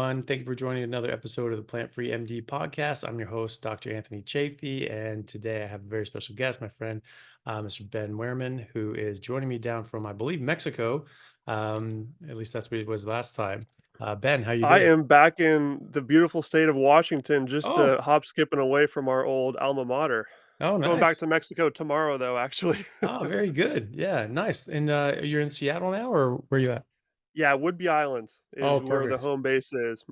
everyone. Thank you for joining another episode of the Plant Free MD podcast. I'm your host, Dr. Anthony Chaffee, and today I have a very special guest, my friend, Mr. Ben Wehrman, who is joining me down from, I believe, Mexico. At least that's what it was last time. Ben, how you I doing? am back in the beautiful state of Washington, just Oh, hop skipping away from our old alma mater. oh, Going back nice. to Mexico tomorrow, though, actually. Oh, very good. Yeah, nice. And you're in Seattle now, or where you at? Yeah, Whidbey Island Oh, is where the perfect. home base is.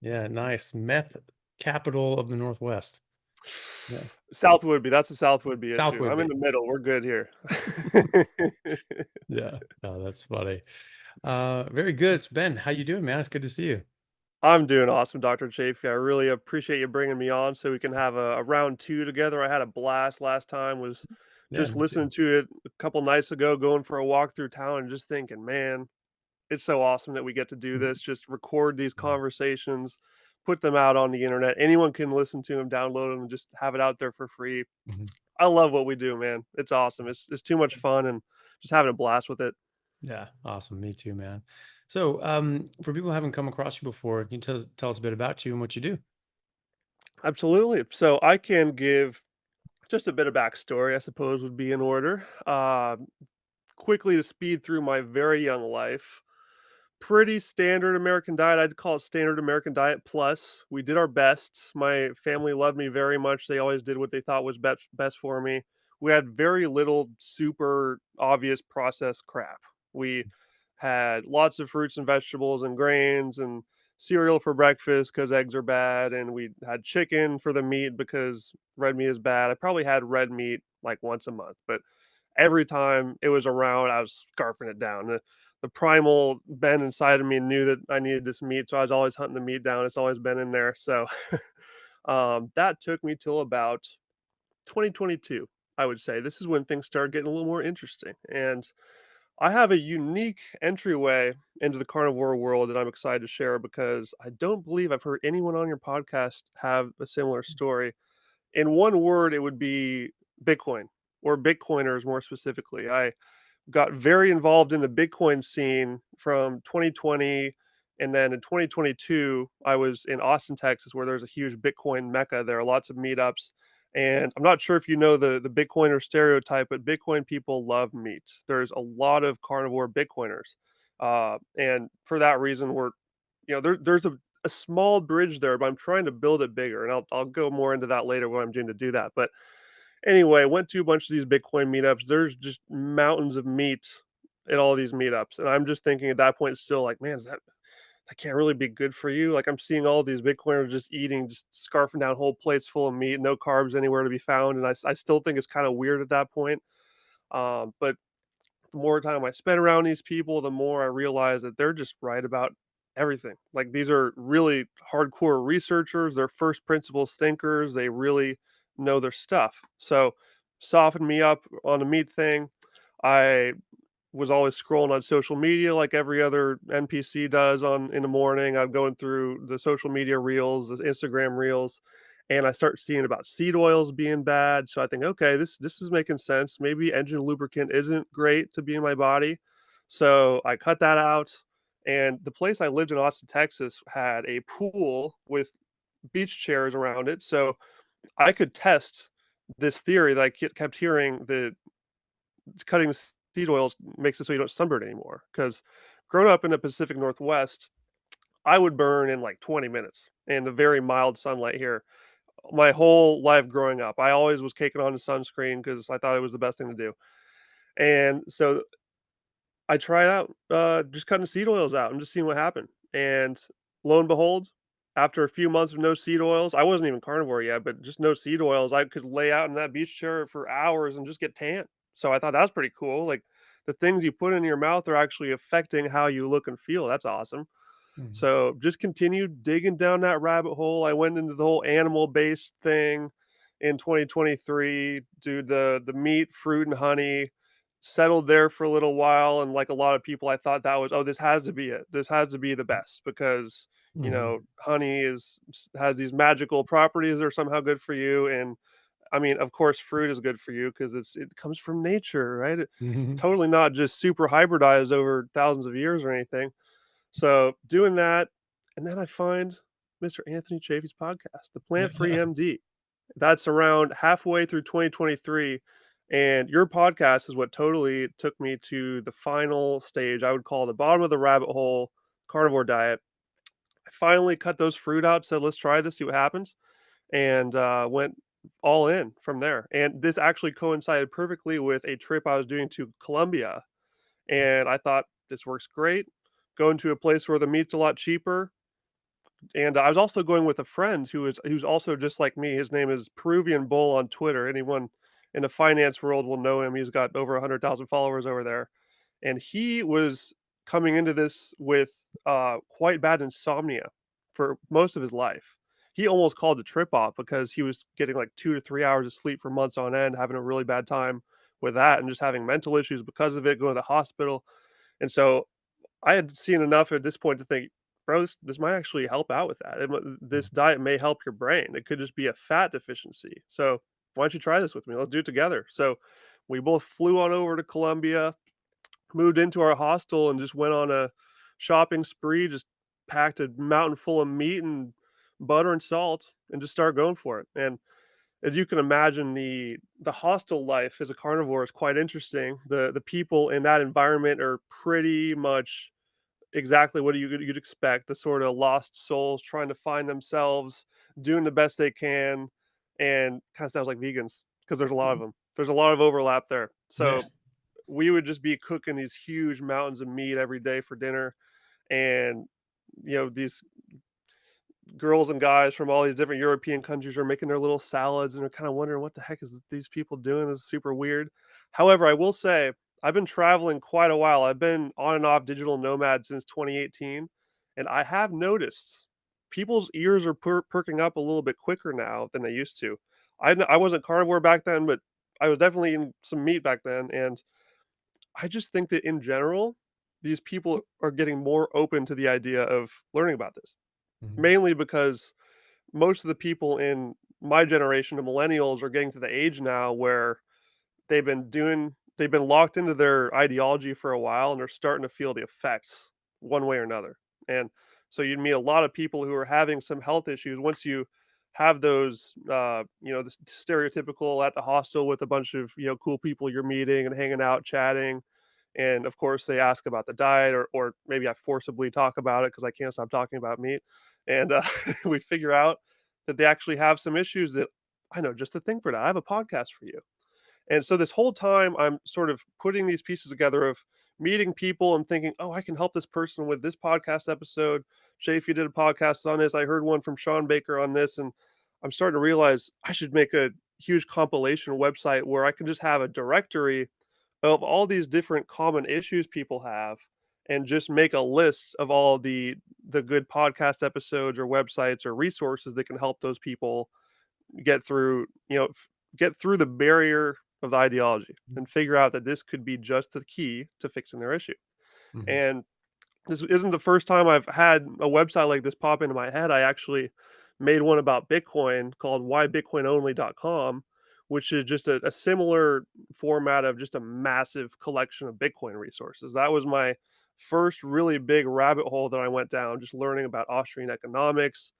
Yeah, nice. Meth capital of the Northwest. Yeah, South Whidbey, that's a South Whidbey South issue. I'm in Whidbey. the middle. We're good here. Yeah, oh, that's funny. Very good. So Ben, how you doing, man? It's good to see you. I'm doing awesome, Dr. Chafee. I really appreciate you bringing me on so we can have a round two together. I had a blast last time, was Yeah, just me too. listening to it a couple nights ago, going for a walk through town and just thinking, man, it's so awesome that we get to do Mhm. this, just record these Yeah. conversations, put them out on the internet. Anyone can listen to them, download them, and just have it out there for free. Mhm. I love what we do, man. It's awesome. It's too much fun and just having a blast with it. Yeah, awesome. Me too, man. So, for people who haven't come across you before, can you tell us a bit about you and what you do? Absolutely. So I can give just a bit of backstory, I suppose, would be in order. Quickly to speed through my very young life. Pretty standard American diet. I'd call it standard American diet plus. We did our best. My family loved me very much. They always did what they thought was best for me. We had very little super obvious processed crap. We had lots of fruits and vegetables and grains and cereal for breakfast because eggs are bad. And we had chicken for the meat because red meat is bad. I probably had red meat like once a month, but every time it was around, I was scarfing it down. The primal Ben inside of me knew that I needed this meat, so I was always hunting the meat down. It's always been in there. So that took me till about 2022, I would say. This is when things started getting a little more interesting. And I have a unique entryway into the carnivore world that I'm excited to share because I don't believe I've heard anyone on your podcast have a similar story. In one word, it would be Bitcoin or Bitcoiners more specifically. I got very involved in the Bitcoin scene from 2020. And then in 2022, I was in Austin, Texas, where there's a huge Bitcoin mecca. There are lots of meetups. And I'm not sure if you know the Bitcoiner stereotype, but Bitcoin people love meat. There's a lot of carnivore Bitcoiners. And for that reason, there's a small bridge there, but I'm trying to build it bigger. And I'll go more into that later, what I'm doing to do that. But anyway, went to a bunch of these Bitcoin meetups. There's just mountains of meat at all these meetups, and I'm just thinking at that point still like, man, that can't really be good for you. Like I'm seeing all these Bitcoiners just eating, just scarfing down whole plates full of meat, no carbs anywhere to be found, and I still think it's kind of weird at that point. But the more time I spend around these people, the more I realize that they're just right about everything. Like these are really hardcore researchers, they're first principles thinkers, they really know their stuff. So softened me up on the meat thing. I was always scrolling on social media like every other NPC does on in the morning. I'm going through the social media reels, the Instagram reels, and I start seeing about seed oils being bad. So I think, okay, this is making sense. Maybe engine lubricant isn't great to be in my body. So I cut that out. And the place I lived in Austin, Texas had a pool with beach chairs around it. So I could test this theory that I kept hearing that cutting seed oils makes it so you don't sunburn anymore. Because growing up in the Pacific Northwest, I would burn in like 20 minutes in the very mild sunlight here. My whole life growing up, I always was caking on the sunscreen because I thought it was the best thing to do. And so I tried out just cutting seed oils out and just seeing what happened. And lo and behold, after a few months of no seed oils, I wasn't even carnivore yet, but just no seed oils, I could lay out in that beach chair for hours and just get tan. So I thought that was pretty cool. Like the things you put in your mouth are actually affecting how you look and feel. That's awesome. Mhm. So just continued digging down that rabbit hole. I went into the whole animal based thing in 2023, do the meat, fruit, and honey. Settled there for a little while, and like a lot of people, I thought that was, oh, this has to be it. This has to be the best because Mhm. honey has these magical properties that are somehow good for you. And I mean, of course, fruit is good for you because it comes from nature, right? Mhm. Totally not just super hybridized over thousands of years or anything. So doing that, And then I find Mr. Anthony Chaffee's podcast, The Plant Free MD. That's around halfway through 2023. And your podcast is what totally took me to the final stage. I would call the bottom of the rabbit hole carnivore diet. I finally cut those fruit out, said, let's try this, see what happens. And went all in from there. And this actually coincided perfectly with a trip I was doing to Colombia. And I thought, this works great. Going to a place where the meat's a lot cheaper, and I was also going with a friend who's also just like me. His name is Peruvian Bull on Twitter. Anyone in the finance world will know him. He's got over 100,000 followers over there. And he was coming into this with quite bad insomnia for most of his life. He almost called the trip off because he was getting like 2 to 3 hours of sleep for months on end, having a really bad time with that, and just having mental issues because of it, going to the hospital. And so I had seen enough at this point to think, bro, this might actually help out with that. This diet may help your brain. It could just be a fat deficiency. So why don't you try this with me? Let's do it together. So we both flew on over to Colombia, moved into our hostel, and just went on a shopping spree. Just packed a mountain full of meat and butter and salt, and just started going for it. And as you can imagine, the hostel life as a carnivore is quite interesting. The people in that environment are pretty much exactly what you'd expect, the sort of lost souls trying to find themselves, doing the best they can, and kinda sounds like vegans because there's a lot of Mhm. them. There's a lot of overlap there. Yeah. So, we would just be cooking these huge mountains of meat every day for dinner, and, these girls and guys from all these different European countries are making their little salads, and they're kinda wondering, "What the heck is these people doing? This is super weird." However, I will say, I've been traveling quite a while. I've been on and off digital nomad since 2018, and I have noticed people's ears are perking up a little bit quicker now than they used to. I wasn't carnivore back then, but I was definitely eating some meat back then, and I just think that in general, these people are getting more open to the idea of learning about this, Mhm. mainly because most of the people in my generation, the millennials, are getting to the age now where they've been locked into their ideology for a while, and they're starting to feel the effects one way or another. And so you meet a lot of people who are having some health issues once you have those the stereotypical at the hostel with a bunch of cool people you're meeting and hanging out chatting, and of course they ask about the diet, or maybe I forcibly talk about it because I can't stop talking about meat, and we figure out that they actually have some issues that I know just to think for that. I have a podcast for you. And so this whole time I'm sort of putting these pieces together of meeting people and thinking, oh, I can help this person with this podcast episode. Chaffee did a podcast on this. I heard one from Sean Baker on this. And I'm starting to realize I should make a huge compilation website where I can just have a directory of all these different common issues people have, and just make a list of all the good podcast episodes or websites or resources that can help those people get through, get through the barrier of the ideology and figure out that this could be just the key to fixing their issue. Mhm. And this isn't the first time I've had a website like this pop into my head. I actually made one about Bitcoin called whybitcoinonly.com, which is just a similar format of just a massive collection of Bitcoin resources. That was my first really big rabbit hole that I went down, just learning about Austrian economics.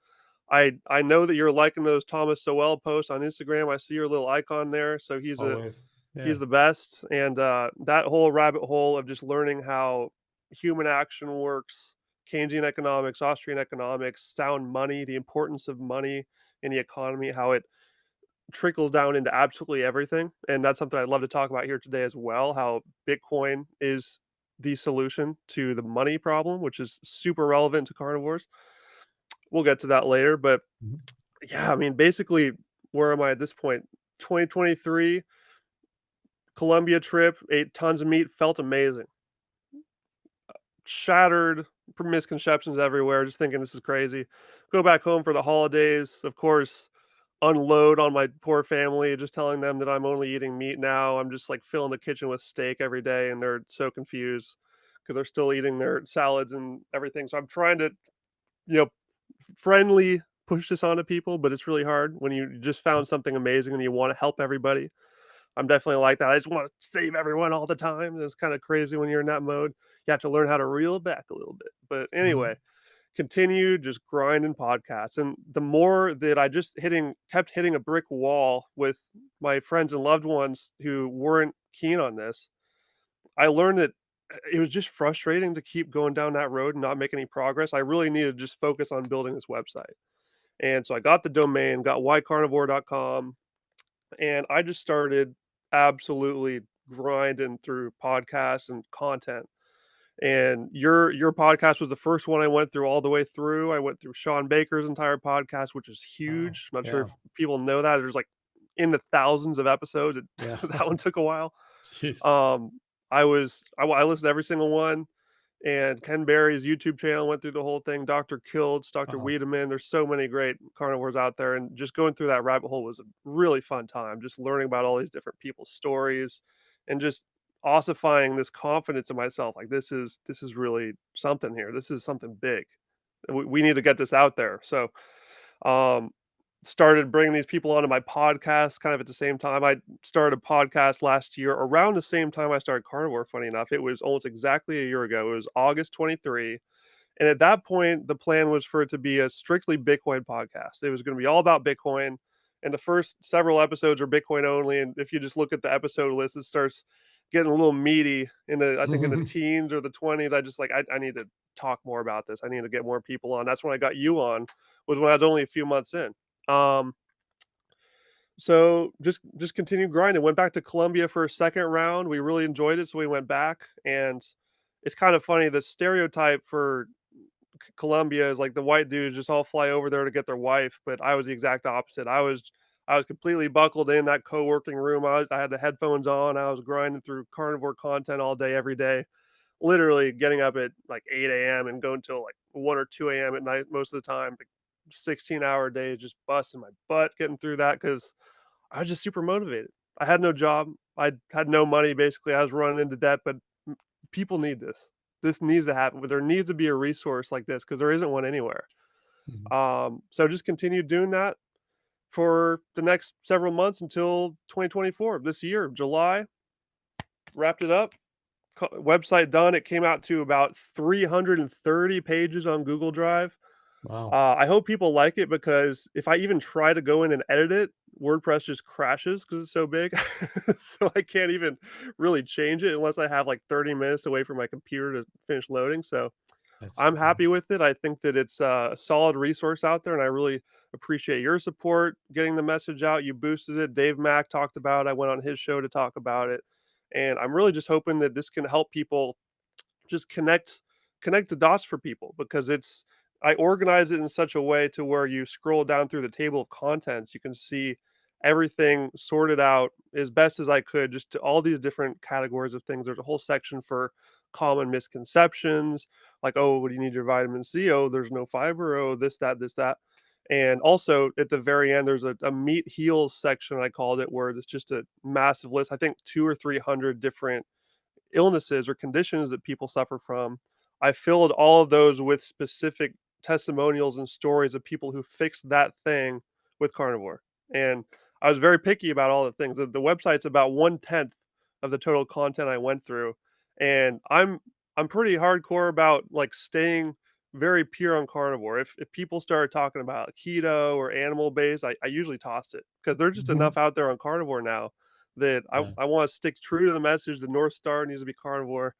I know that you're liking those Thomas Sowell posts on Instagram. I see your little icon there. So Always. he's Yeah. the best. And that whole rabbit hole of just learning how human action works, Keynesian economics, Austrian economics, sound money, the importance of money in the economy, how it trickles down into absolutely everything. And that's something I'd love to talk about here today as well, how Bitcoin is the solution to the money problem, which is super relevant to carnivores. We'll get to that later, but Mhm. yeah, I mean, basically, where am I at this point? 2023, Colombia trip, ate tons of meat, felt amazing. Shattered misconceptions everywhere, just thinking this is crazy. Go back home for the holidays, of course, unload on my poor family, just telling them that I'm only eating meat now. I'm just like filling the kitchen with steak every day, and they're so confused because they're still eating their salads and everything. So I'm trying to, you know, friendly push this onto people, but it's really hard when you just found something amazing and you want to help everybody. I'm definitely like that. I just want to save everyone all the time. It's kind of crazy when you're in that mode. You have to learn how to reel back a little bit. But Mhm. anyway, continued just grinding podcasts. And the more that I just kept hitting a brick wall with my friends and loved ones who weren't keen on this, I learned that it was just frustrating to keep going down that road and not make any progress. I really needed to just focus on building this website. And so I got the domain, got ycarnivore.com, and I just started absolutely grinding through podcasts and content. And your podcast was the first one I went through all the way through. I went through Sean Baker's entire podcast, which is Wow. huge. I'm not sure Yeah. if people know that. There's like in the thousands of episodes. Yeah. That one took a while. Jeez. Um, I listened to every single one, and Ken Berry's YouTube channel went through the whole thing. Dr. Kiltz, Dr. Wow. Wiedemann. There's so many great carnivores out there, and just going through that rabbit hole was a really fun time. Just learning about all these different people's stories, and just ossifying this confidence in myself. Like this is really something here. This is something big. We need to get this out there. So um, started bringing these people onto my podcast kind of at the same time. I started a podcast last year around the same time I started Carnivore, funny enough. It was almost exactly a year ago. It was August 23. And at that point, the plan was for it to be a strictly Bitcoin podcast. It was going to be all about Bitcoin. And the first several episodes are Bitcoin only. And if you just look at the episode list, it starts getting a little meaty I think in the teens or the 20s. I just like, I need to talk more about this. I need to get more people on. That's when I got you on, was when I was only a few months in. Um, so just continued grinding. Went back to Colombia for a second round. We really enjoyed it, so we went back. And it's kind of funny, the stereotype for Colombia is like the white dudes just all fly over there to get their wife, but I was the exact opposite. I was completely buckled in that co-working room. I had the headphones on. I was grinding through carnivore content all day, every day. Literally getting up at like 8 a.m. and going till like 1 or 2 a.m. at night most of the time. Like 16-hour days, just busting my butt getting through that because I was just super motivated. I had no job. I had no money. Basically, I was running into debt, but people need this. This needs to happen. There needs to be a resource like this because there isn't one anywhere. Mhm. So just continue doing that for the next several months until 2024. This year, July, wrapped it up. Website done. It came out to about 330 pages on Google Drive. Wow. I hope people like it because if I even try to go in and edit it, WordPress just crashes because it's so big. So I can't even really change it unless I have like 30 minutes away from my computer to finish loading. So That's I'm happy with it. I think that it's a solid resource out there, and I really appreciate your support getting the message out. You boosted it. Dave Mack talked about it. I went on his show to talk about it. And I'm really just hoping that this can help people just connect the dots for people because it's I organize it in such a way to where you scroll down through the table of contents, you can see everything sorted out as best as I could, just to all these different categories of things. There's a whole section for common misconceptions, like, oh, what do you need your vitamin C? Oh, there's no fiber. Oh, this, that. And also at the very end, there's a meat heals section, I called it, where it's just a massive list. I think 200 or 300 different illnesses or conditions that people suffer from. I filled all of those with specific testimonials and stories of people who fixed that thing with carnivore. And I was very picky about all the things. The website's about 1/10 of the total content I went through. And I'm pretty hardcore about like staying very pure on carnivore. If people start talking about keto or animal based, I usually toss it because there's just Mhm. enough out there on carnivore now that Yeah. I want to stick true to the message. The North Star needs to be carnivore,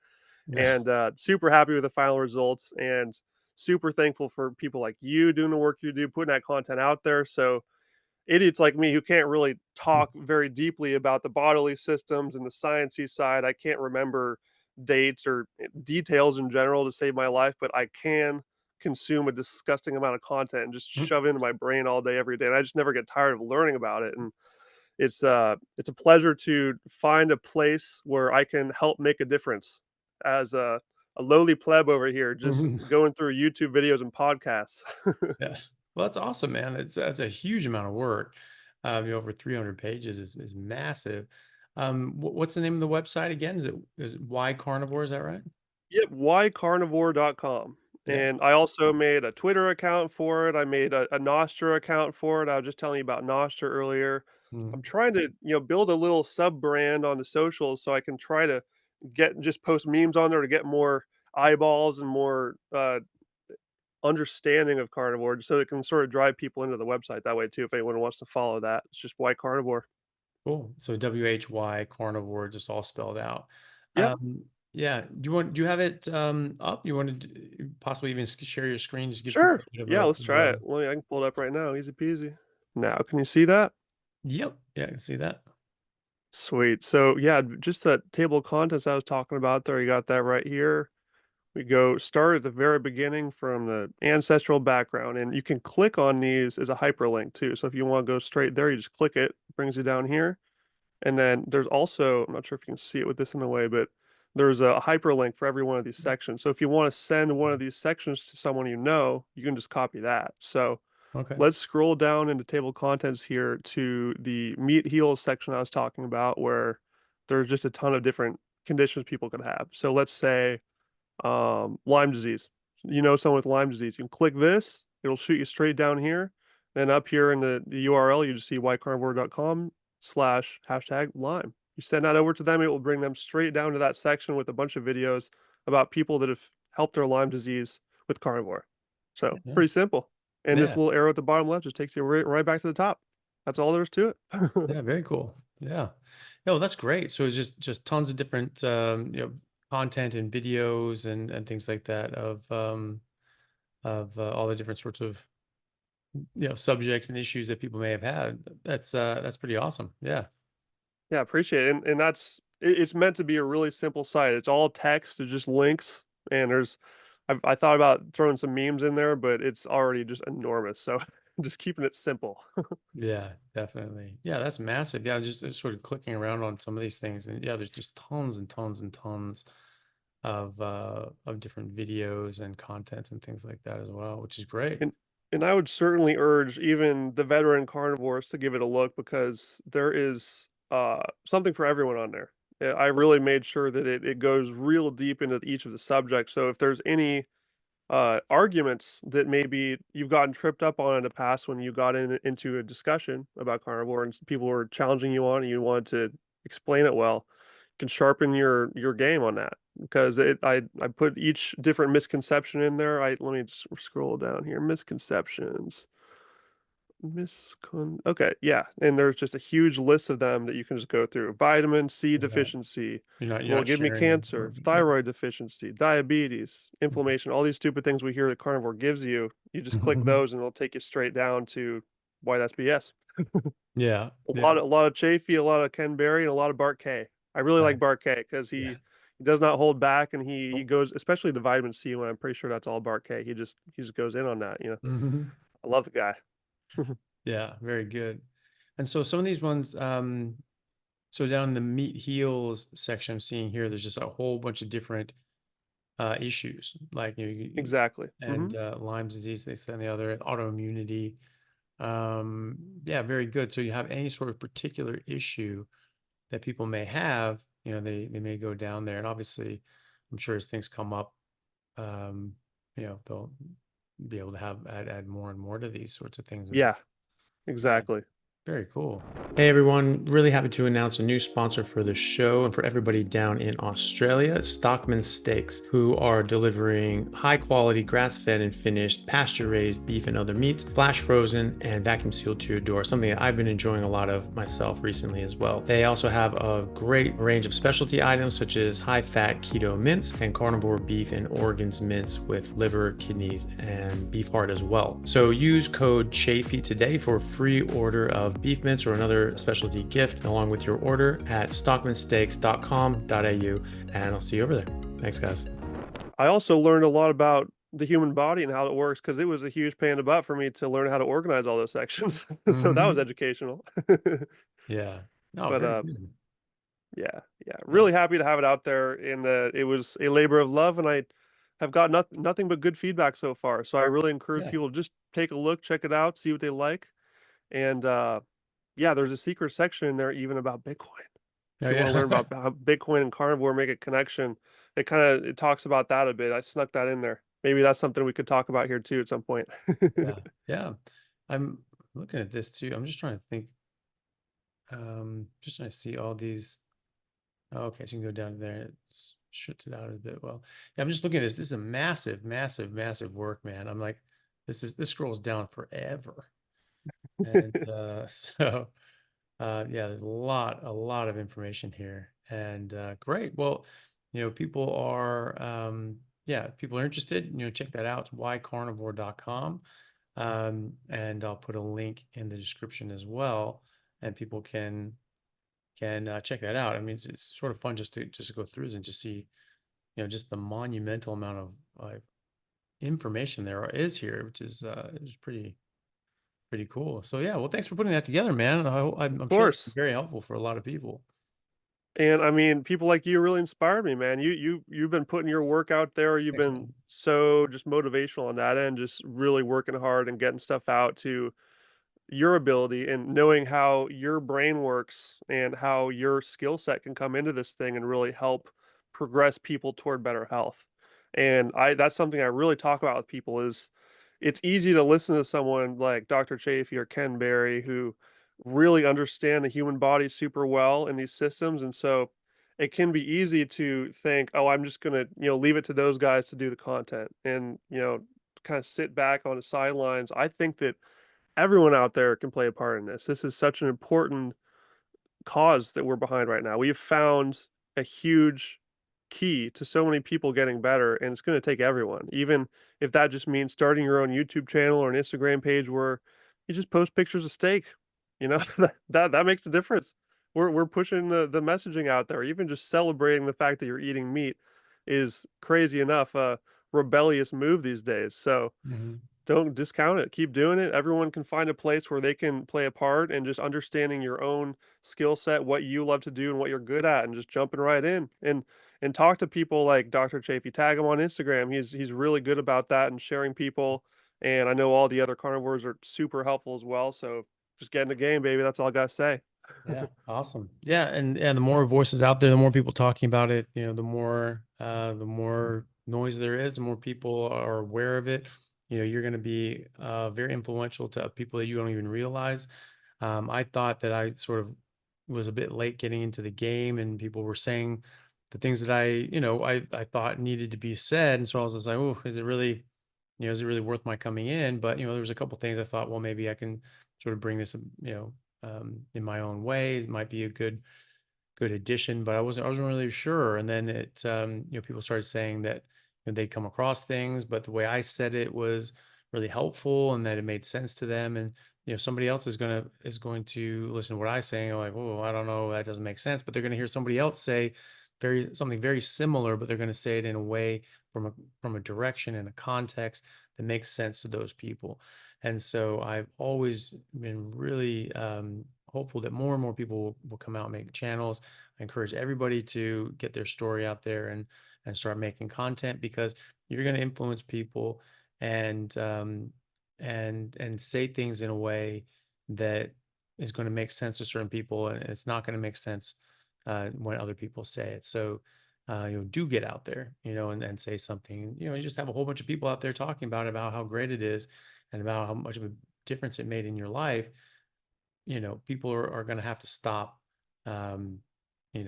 Yeah. and super happy with the final results, and super thankful for people like you doing the work you do, putting that content out there. So idiots like me who can't really talk very deeply about the bodily systems and the sciencey side, I can't remember dates or details in general to save my life, but I can consume a disgusting amount of content and just shove it into my brain all day, every day. And I just never get tired of learning about it. And it's a pleasure to find a place where I can help make a difference as a lowly pleb over here, just Mhm. going through YouTube videos and podcasts. Yeah. Well, that's awesome, man. That's a huge amount of work. Over 300 pages is massive. What's the name of the website again? Is it Why Carnivore? Is that right? Yep, ycarnivore.com. Yeah. And I also made a Twitter account for it. I made a Nostra account for it. I was just telling you about Nostra earlier. I'm Mhm. trying to, build a little sub brand on the socials so I can try to just post memes on there to get more eyeballs and more understanding of carnivore so it can sort of drive people into the website that way too if anyone wants to follow that. It's just why carnivore. Cool. So WHY carnivore, just all spelled out. Yep, Yeah. Do you have it up? You want to possibly even share your screen, just give people sure. a bit of Yeah, let's of try it. Well, I can pull it up right now. Easy peasy. Now, can you see that? yep. Yeah, I can see that. Sweet. So yeah, just that table of contents I was talking about there, you got that right here. We go start at the very beginning from the ancestral background, and you can click on these as a hyperlink too. So if you want to go straight there, you just click it, brings you down here. And then there's also, I'm not sure if you can see it with this in the way, but there's a hyperlink for every one of these sections. So if you want to send one of these sections to someone you know, you can just copy that. So Okay. let's scroll down into table of contents here to the meat heals section I was talking about, where there's just a ton of different conditions people could have. So let's say Lyme disease. You know someone with Lyme disease. You can click this, it'll shoot you straight down here. Then up here in the URL, you just see ycarnivore.com/hashtag Lyme. You send that over to them, it will bring them straight down to that section with a bunch of videos about people that have helped their Lyme disease with carnivore. So Yeah. pretty simple. And this Yeah. little arrow at the bottom left just takes you right back to the top. That's all there is to it. Yeah, very cool. Yeah. No, that's great. So it's just tons of different content and videos and things like that of all the different sorts of subjects and issues that people may have had. That's pretty awesome. Yeah. Yeah, appreciate it. And it's meant to be a really simple site. It's all text, it's just links, and I thought about throwing some memes in there, but it's already just enormous. So just keeping it simple. Yeah, definitely. Yeah, that's massive. Yeah, just sort of clicking around on some of these things, and yeah, there's just tons and tons and tons of different videos and contents and things like that as well, which is great. And and I would certainly urge even the veteran carnivores to give it a look because there is something for everyone on there. I really made sure that it goes real deep into each of the subjects. So if there's any arguments that maybe you've gotten tripped up on in the past when you got into a discussion about carnivore and people were challenging you on and you wanted to explain it well, you can sharpen your game on that because I put each different misconception in there. I let me just scroll down here. Misconceptions. Okay, yeah, and there's just a huge list of them that you can just go through. Vitamin C Yeah, deficiency you're will not give me sharing them. cancer, Yeah. thyroid deficiency, diabetes, inflammation, all these stupid things we hear that carnivore gives you. You just click those and it'll take you straight down to why that's BS. Yeah, A yeah, lot of a lot of Chaffee, a lot of Ken Berry, and a lot of Bart K. I really like right. Bart K because Yeah. he does not hold back and he goes, especially the vitamin C one. I'm pretty sure that's all Bart K. He just goes in on that. Mhm. I love the guy. Yeah, very good. And so some of these ones, so down in the meat heals section I'm seeing here, there's just a whole bunch of different issues like Exactly. and Lyme disease, they say on the other, autoimmunity. Yeah, very good. So you have any sort of particular issue that people may have, they may go down there. And obviously, I'm sure as things come up, um, they'll be able to add more and more to these sorts of things as well. Yeah, Yeah. exactly. Very cool. Hey everyone, really happy to announce a new sponsor for the show and for everybody down in Australia, Stockman Steaks, who are delivering high quality grass fed and finished pasture raised beef and other meats, flash frozen and vacuum sealed to your door, something that I've been enjoying a lot of myself recently as well. They also have a great range of specialty items such as high fat keto mince and carnivore beef and organs mince with liver, kidneys, and beef heart as well. So use code Chaffee today for a free order of beef mince or another specialty gift along with your order at stockmansteaks.com.au, and I'll see you over there. Thanks, guys. I also learned a lot about the human body and how it works because it was a huge pain in the butt for me to learn how to organize all those sections. So that was Mhm. educational. Yeah. No, But very good. yeah, yeah, Yeah. really happy to have it out there, and it was a labor of love, and I have got nothing but good feedback so far. So I really encourage Yeah. people to just take a look, check it out, see what they like, and yeah, there's a secret section in there even about Bitcoin. If Oh, you want to learn yeah. about how Bitcoin and carnivore make a connection, it talks about that a bit. I snuck that in there. Maybe that's something we could talk about here too at some point. Yeah. Yeah. I'm looking at this too. I'm just trying to think, just trying to see all these. Oh, okay, so you can go down there. shuts it out a bit. Well, yeah, I'm just looking at this. This is a massive, massive, massive work, man. I'm like, this scrolls down forever. And so yeah, there's a lot of information here. And great. Well, people are yeah, people are interested, check that out. It's whycarnivore.com. And I'll put a link in the description as well, and people can check that out. I mean, it's sort of fun just to go through this and just see, just the monumental amount of information there is here, which is pretty cool. So yeah, well, thanks for putting that together, man. I'm Of sure that's course. very helpful for a lot of people. And I mean, people like you really inspired me, man. You've been putting your work out there. You've Thanks, been man. so just motivational on that end, just really working hard and getting stuff out to your ability and knowing how your brain works and how your skill set can come into this thing and really help progress people toward better health. And I that's something I really talk about with people is it's easy to listen to someone like Dr. Chaffee or Ken Berry who really understand the human body super well in these systems. And so it can be easy to think, oh, I'm just gonna, leave it to those guys to do the content and, kind of sit back on the sidelines. I think that everyone out there can play a part in this. This is such an important cause that we're behind right now. We've found a huge key to so many people getting better, and it's going to take everyone. Even if that just means starting your own YouTube channel or an Instagram page where you just post pictures of steak, that makes a difference. We're pushing the messaging out there. Even just celebrating the fact that you're eating meat is crazy enough a rebellious move these days. So Hmm. don't discount it. Keep doing it. Everyone can find a place where they can play a part and just understanding your own skill set, what you love to do and what you're good at, and just jumping right in and talk to people like Dr. Chafee. Tag him on Instagram. He's really good about that and sharing people. And I know all the other carnivores are super helpful as well. So just get in the game, baby. That's all I gotta say. Yeah, awesome. Yeah, and the more voices out there, the more people talking about it, the more noise there is, the more people are aware of it. You're going to be very influential to people that you don't even realize. I thought that I sort of was a bit late getting into the game, and people were saying the things that I thought needed to be said, and so I was just like, oh, is it really worth my coming in? But there was a couple things I thought, well, maybe I can sort of bring this, in my own way. It might be a good addition, but I wasn't really sure. And then people started saying that they'd come across things, but the way I said it was really helpful and that it made sense to them. And somebody else is going to listen to what I'm saying. Like, oh, I don't know, that doesn't make sense. But they're going to hear somebody else say something very similar, but they're going to say it in a way from a direction and a context that makes sense to those people. And so I've always been really hopeful that more and more people will come out and make channels. I encourage everybody to get their story out there and start making content, because you're going to influence people and and say things in a way that is going to make sense to certain people, and it's not going to make sense when other people say it. So do get out there, and say something. You just have a whole bunch of people out there talking about how great it is and about how much of a difference it made in your life. People are going to have to um,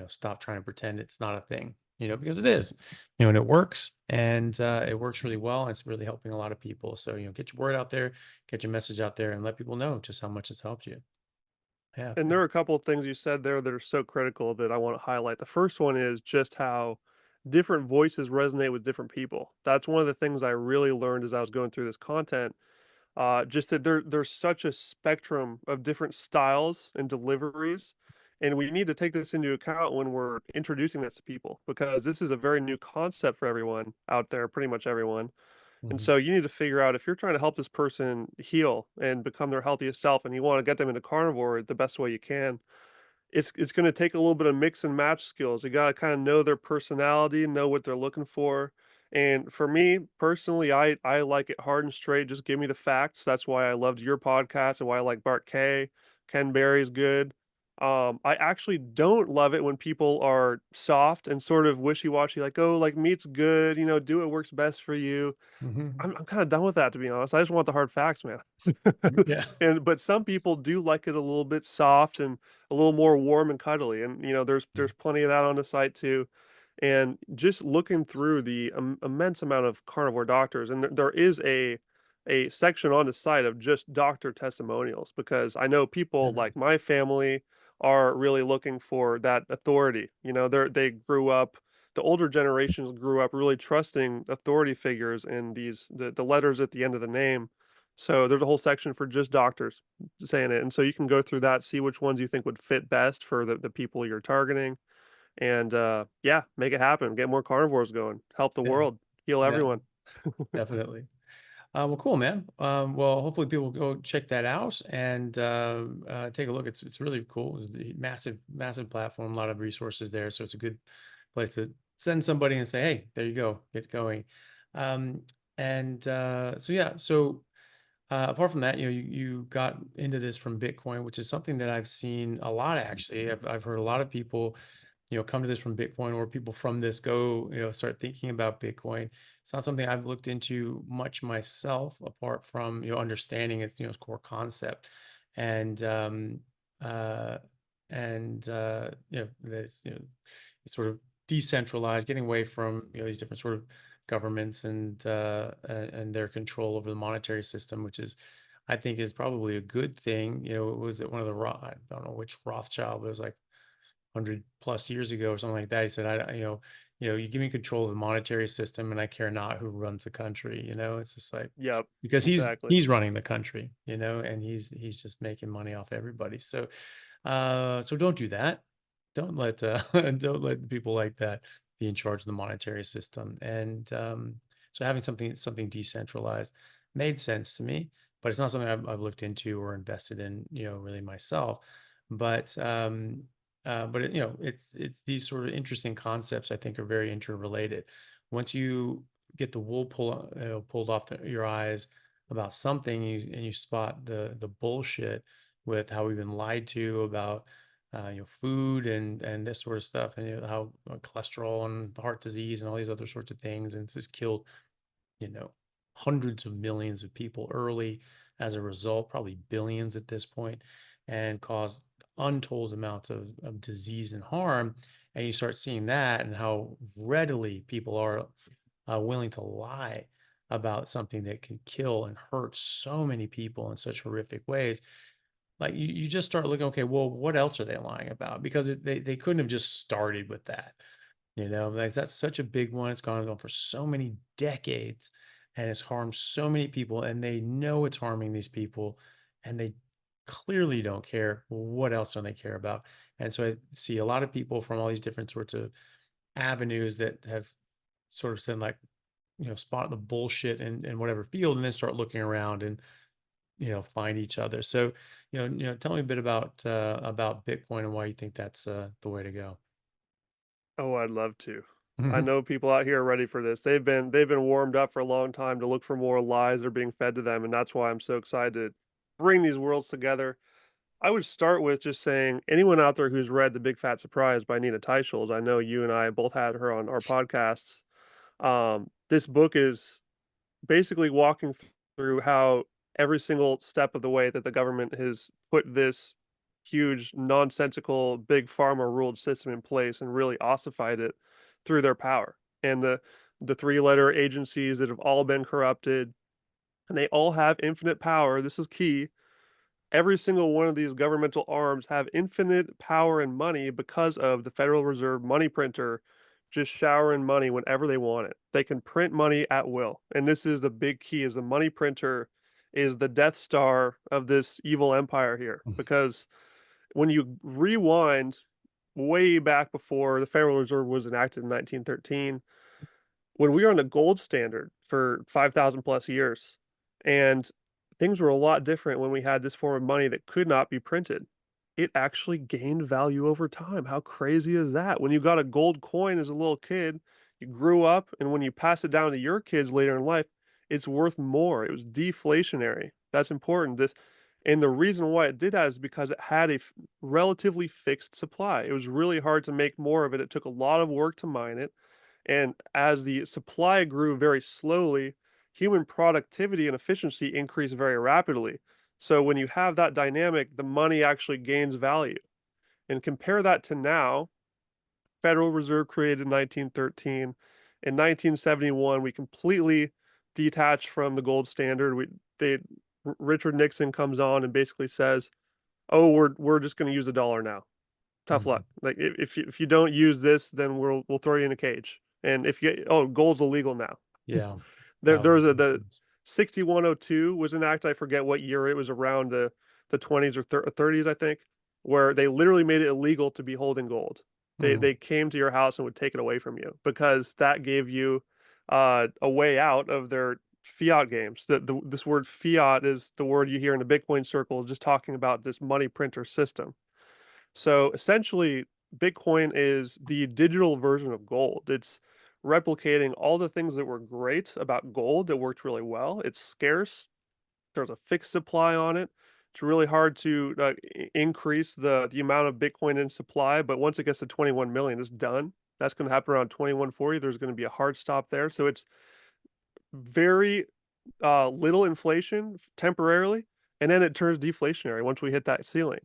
stop trying to pretend it's not a thing, because it is, and it works, and it works really well. And it's really helping a lot of people. So, get your word out there, get your message out there, and let people know just how much it's helped you. Yeah. And there are a couple of things you said there that are so critical that I want to highlight. The first one is just how different voices resonate with different people. That's one of the things I really learned as I was going through this content. Just that there's such a spectrum of different styles and deliveries, and we need to take this into account when we're introducing this to people because this is a very new concept for everyone out there, pretty much everyone. And Mhm. so you need to figure out if you're trying to help this person heal and become their healthiest self and you want to get them into carnivore the best way you can, it's gonna take a little bit of mix and match skills. You gotta kinda know their personality, know what they're looking for, and for me, personally, I like it hard and straight, just give me the facts. That's why I loved your podcast and why I like Bart K. Ken Berry's good. I actually don't love it when people are soft and sort of wishy-washy, like, "Oh, like, meat's good, do what works best for you." Mhm. I'm kinda done with that, to be honest. I just want the hard facts, man. Yeah. But some people do like it a little bit soft and a little more warm and cuddly, and, there's plenty of that on the site too. And just looking through the immense amount of carnivore doctors, and there is a section on the site of just doctor testimonials, because I know people like Mhm. my family are really looking for that authority. They grew up, the older generations grew up really trusting authority figures and the letters at the end of the name. So there's a whole section for just doctors saying it. And so you can go through that, see which ones you think would fit best for the people you're targeting, and yeah, make it happen. Get more carnivores going. Help the Yeah, world. Heal yeah, everyone. definitely. Well, cool, man. Well, hopefully people go check that out and take a look. It's really cool. It's a massive, massive platform, a lot of resources there. So it's a good place to send somebody and say, hey, there you go, get going. Um, and so yeah, so apart from that, you got into this from Bitcoin, which is something that I've seen a lot actually. I've heard a lot of people, come to this from Bitcoin, or people from this go, start thinking about Bitcoin. It's not something I've looked into much myself, apart from, understanding its core concept. And uh that it's sort of decentralized, getting away from, these different sort of governments and their control over the monetary system, which is, I think, is probably a good thing. Was it one of the I don't know which Rothschild, but it was like 100+ years ago or something like that. He said, you give me control of the monetary system, and I care not who runs the country. It's just like, Yep, because he's exactly. he's running the country, and he's just making money off everybody. So don't do that. Don't let don't let people like that be in charge of the monetary system. And so having something decentralized made sense to me, but it's not something I've looked into or invested in, really myself. But it's these sort of interesting concepts, I think, are very interrelated. Once you get the wool pulled off your eyes about something, and you spot the bullshit with how we've been lied to about food and this sort of stuff, and how cholesterol and heart disease and all these other sorts of things, and it's just killed you know, hundreds of millions of people early as a result, probably billions at this point, and caused untold amounts of disease and harm. And you start seeing that, and how readily people are willing to lie about something that can kill and hurt so many people in such horrific ways. Like, you just start looking, okay, well, what else are they lying about? Because they couldn't have just started with that. Like, that's such a big one. It's gone on for so many decades, and it's harmed so many people, and they know it's harming these people, and they clearly don't care. What else don't they care about? And so I see a lot of people from all these different sorts of avenues that have sort of said, like, spot the bullshit in whatever field, and then start looking around and find each other. So tell me a bit about Bitcoin and why you think that's the way to go. Oh, I'd love to. I know people out here are ready for this. They've been warmed up for a long time to look for more lies that are being fed to them, and that's why I'm so excited to bring these worlds together. I would start with just saying, anyone out there who's read The Big Fat Surprise by Nina Teicholz, I know you and I both had her on our podcasts. This book is basically walking through how every single step of the way that the government has put this huge, nonsensical, big pharma ruled system in place and really ossified it through their power. And the three-letter agencies that have all been corrupted, and they all have infinite power. This is key. Every single one of these governmental arms have infinite power and money because of the Federal Reserve money printer just showering money whenever they want it. They can print money at will. And this is the big key, is the money printer is the Death Star of this evil empire here. Because when you rewind way back before the Federal Reserve was enacted in 1913, when we were on the gold standard for 5,000 plus years, and things were a lot different when we had this form of money that could not be printed. It actually gained value over time. How crazy is that? When you got a gold coin as a little kid, you grew up, and when you pass it down to your kids later in life, it's worth more. It was deflationary. That's important. And the reason why it did that is because it had a relatively fixed supply. It was really hard to make more of it. It took a lot of work to mine it, and as the supply grew very slowly, human productivity and efficiency increased very rapidly. So when you have that dynamic, the money actually gains value. And compare that to now, Federal Reserve created in 1913. In 1971, we completely detached from the gold standard. They Richard Nixon comes on and basically says, "Oh, we're just going to use the dollar now. Tough luck. Mhm. Like if you don't use this, then we'll throw you in a cage. And if you oh, gold's illegal now." Yeah. There That was the makes sense. 6102 was an act. I forget what year it was, around the 20s or 30s, I think, where they literally made it illegal to be holding gold. Mm, They came to your house and would take it away from you because that gave you a way out of their fiat games. This word fiat is the word you hear in the Bitcoin circle, just talking about this money printer system. So essentially, Bitcoin is the digital version of gold. It's replicating all the things that were great about gold that worked really well. It's scarce. There's a fixed supply on it. It's really hard to increase the amount of Bitcoin in supply, but once it gets to 21 million, it's done. That's going to happen around 2140. There's going to be a hard stop there. So it's very little inflation temporarily, and then it turns deflationary once we hit that ceiling.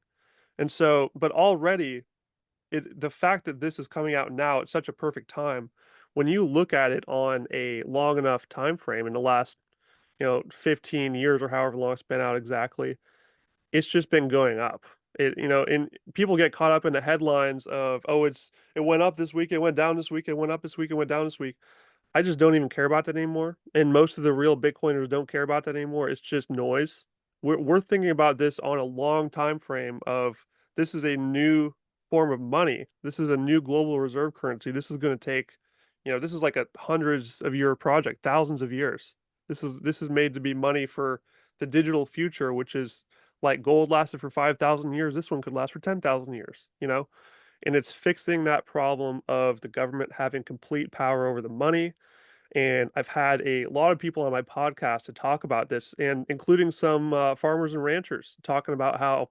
And so, but already the fact that this is coming out now at such a perfect time, when you look at it on a long enough time frame in the last 15 years or however long it's been out exactly, it's just been going up. And people get caught up in the headlines of, oh, it went up this week, it went down this week, it went up this week, it went down this week. I just don't even care about that anymore. And most of the real Bitcoiners don't care about that anymore. It's just noise. We're thinking about this on a long time frame of, this is a new form of money. This is a new global reserve currency. This is going to take, this is like a hundreds of year project, thousands of years. This is made to be money for the digital future, which is like gold lasted for 5,000 years. This one could last for 10,000 years. And it's fixing that problem of the government having complete power over the money. And I've had a lot of people on my podcast to talk about this, and including some farmers and ranchers talking about how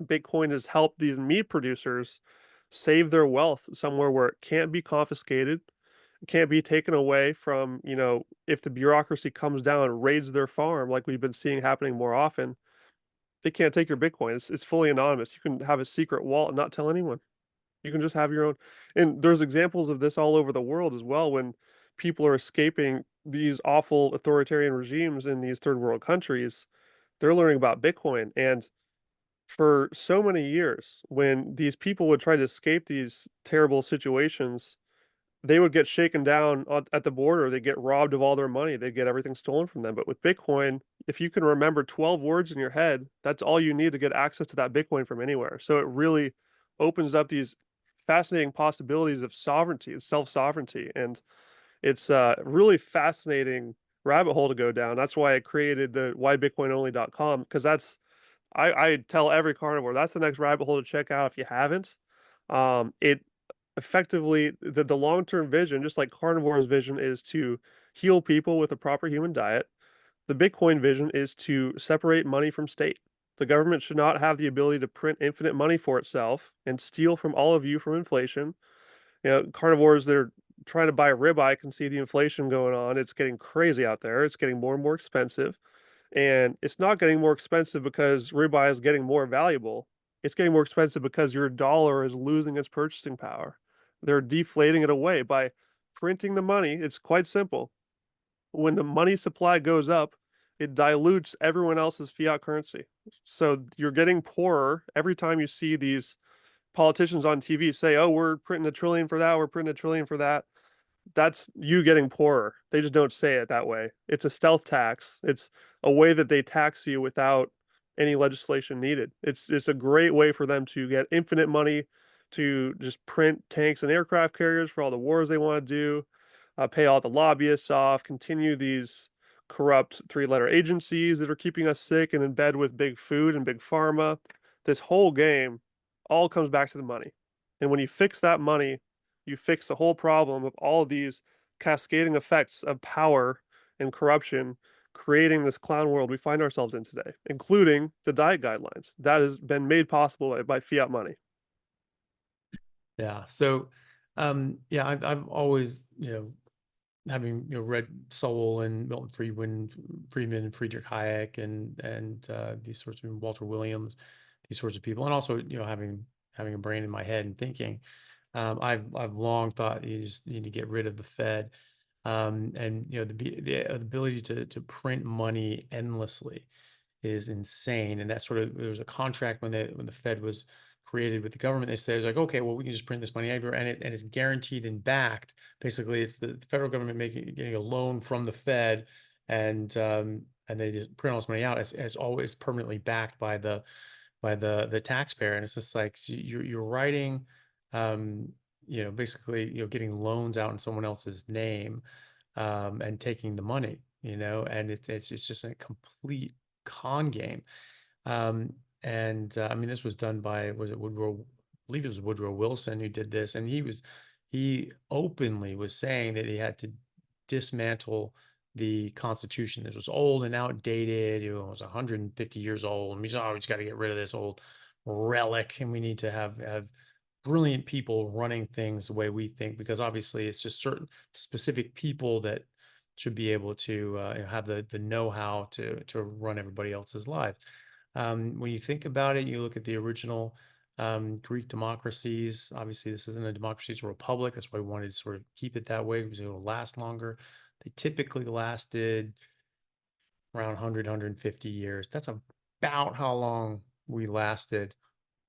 Bitcoin has helped these meat producers save their wealth somewhere where it can't be confiscated, can't be taken away from, if the bureaucracy comes down and raids their farm, like we've been seeing happening more often. They can't take your Bitcoin. It's fully anonymous. You can have a secret wallet and not tell anyone. You can just have your own. And there's examples of this all over the world as well, when people are escaping these awful authoritarian regimes in these third world countries. They're learning about Bitcoin. And for so many years, when these people would try to escape these terrible situations, they would get shaken down at the border. They get robbed of all their money. They get everything stolen from them. But with Bitcoin, if you can remember 12 words in your head, that's all you need to get access to that Bitcoin from anywhere. So it really opens up these fascinating possibilities of sovereignty and self-sovereignty. And it's a really fascinating rabbit hole to go down. That's why I created the whybitcoinonly.com, because I tell every carnivore that's the next rabbit hole to check out if you haven't. It effectively, the long-term vision, just like carnivore's vision is to heal people with a proper human diet, the Bitcoin vision is to separate money from state. The government should not have the ability to print infinite money for itself and steal from all of you from inflation. Carnivores, they're trying to buy a ribeye. I can see the inflation going on. It's getting crazy out there. It's getting more and more expensive. And it's not getting more expensive because ribeye is getting more valuable. It's getting more expensive because your dollar is losing its purchasing power. They're deflating it away by printing the money. It's quite simple. When the money supply goes up, it dilutes everyone else's fiat currency. So you're getting poorer every time you see these politicians on TV say, "Oh, we're printing a trillion for that, we're printing a trillion for that." That's you getting poorer. They just don't say it that way. It's a stealth tax. It's a way that they tax you without any legislation needed. It's a great way for them to get infinite money to just print tanks and aircraft carriers for all the wars they want to do, pay all the lobbyists off, continue these corrupt three-letter agencies that are keeping us sick and in bed with big food and big pharma. This whole game all comes back to the money. And when you fix that money, you fix the whole problem of all of these cascading effects of power and corruption, creating this clown world we find ourselves in today, including the diet guidelines. That has been made possible by fiat money. Yeah. So, yeah, I've always, having read Soul and Milton Friedman and Friedrich Hayek and these sorts of Walter Williams, these sorts of people, and also having a brain in my head and thinking. I've long thought you just need to get rid of the Fed, and the ability to print money endlessly is insane. And that sort of there was a contract when the Fed was created with the government. They said like, okay, well we can just print this money everywhere, and it's guaranteed and backed. Basically, it's the federal government getting a loan from the Fed, and they just print all this money out. It's always permanently backed by the taxpayer, and it's just like you're writing, um, basically getting loans out in someone else's name, and taking the money, and it's just a complete con game. And I mean, this was done by, was it Woodrow? I believe it was Woodrow Wilson who did this, and he openly was saying that he had to dismantle the Constitution. This was old and outdated. It was 150 years old. And we just got to get rid of this old relic, and we need to have brilliant people running things the way we think, because obviously it's just certain specific people that should be able to have the know-how to run everybody else's life. When you think about it, you look at the original Greek democracies. Obviously, this isn't a democracy; it's a republic. That's why we wanted to sort of keep it that way, because it'll last longer. They typically lasted around 100, years. That's about how long we lasted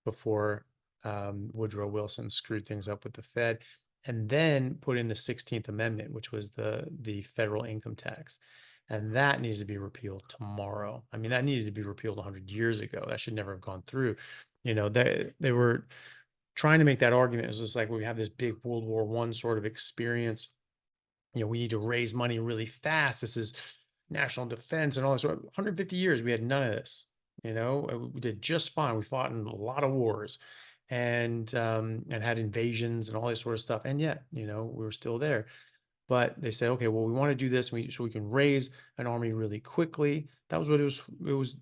before Woodrow Wilson screwed things up with the Fed, and then put in the 16th Amendment, which was the federal income tax. And that needs to be repealed tomorrow. I mean, that needed to be repealed 100 years ago. That should never have gone through. They were trying to make that argument. It was just like we have this big World War I sort of experience. We need to raise money really fast. This is national defense and all this. So 150 years, we had none of this. We did just fine. We fought in a lot of wars, and had invasions and all this sort of stuff. And yet, we were still there. But they say, okay, well, we want to do this so we can raise an army really quickly. That was what it was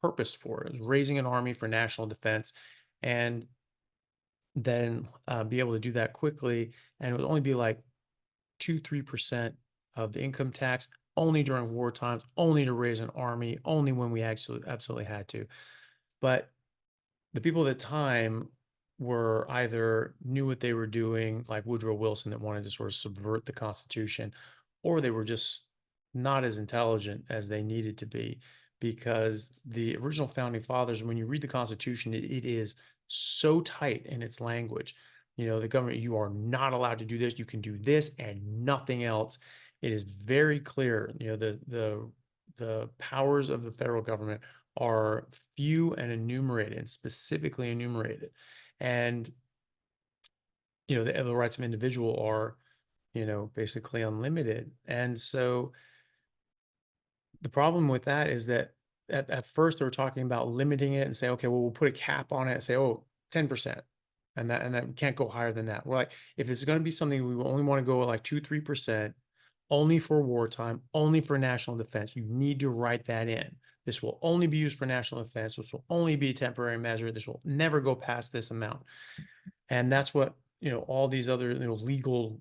purposed for. It was raising an army for national defense, and then be able to do that quickly. And it would only be like 2-3% of the income tax, only during war times, only to raise an army, only when we actually absolutely had to. But the people at the time were either knew what they were doing, like Woodrow Wilson, that wanted to sort of subvert the Constitution, or they were just not as intelligent as they needed to be, because the original founding fathers, when you read the Constitution, it is so tight in its language. The government, you are not allowed to do this. You can do this and nothing else. It is very clear. The powers of the federal government are few and enumerated, and specifically enumerated. And the rights of individual are basically unlimited. And so the problem with that is that at first they were talking about limiting it and say, okay, well, we'll put a cap on it and say, oh, 10%. And that can't go higher than that. We're like, if it's going to be something, we only want to go at like 2-3%, only for wartime, only for national defense. You need to write that in. This will only be used for national defense. This will only be a temporary measure. This will never go past this amount. And that's what, all these other, legal,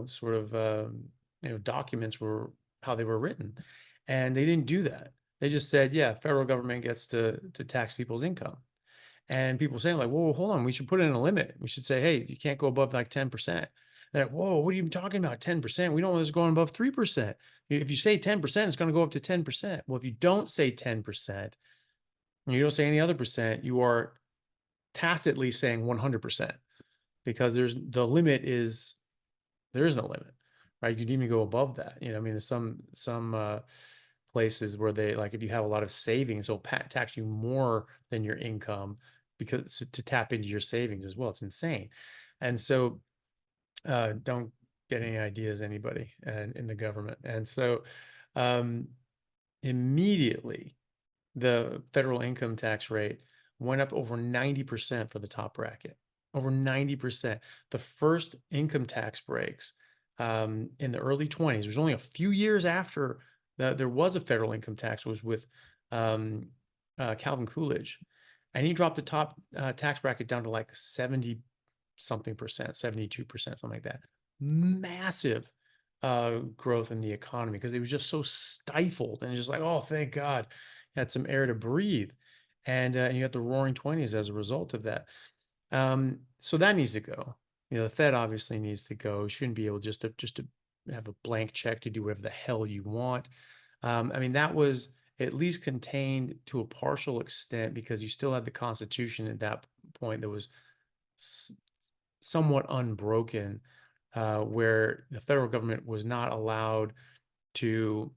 sort of, documents were, how they were written. And they didn't do that. They just said, yeah, federal government gets to tax people's income. And people saying like, whoa, hold on, we should put in a limit. We should say, hey, you can't go above like 10%. They're like, whoa, what are you talking about? 10%? We don't want this going above 3%. If you say 10%, it's going to go up to 10%. Well, if you don't say 10%, and you don't say any other percent, you are tacitly saying 100%, because there is no limit, right? You could even go above that. I mean, there's some places where they, like, if you have a lot of savings, they'll tax you more than your income, because to tap into your savings as well. It's insane. And so don't get any ideas, anybody, and in the government. And so um, immediately the federal income tax rate went up over 90% for the top bracket, over 90%. The first income tax breaks in the early 20s, it was only a few years after there was a federal income tax, was with Calvin Coolidge. And he dropped the top tax bracket down to like 70 something percent, 72%, something like that. Massive growth in the economy, because it was just so stifled, and just like, oh, thank God, had some air to breathe. And you had the roaring 20s as a result of that. So that needs to go. the Fed obviously needs to go. You shouldn't be able just to have a blank check to do whatever the hell you want. I mean, that was at least contained to a partial extent because you still had the Constitution at that point that was s- somewhat unbroken, where the federal government to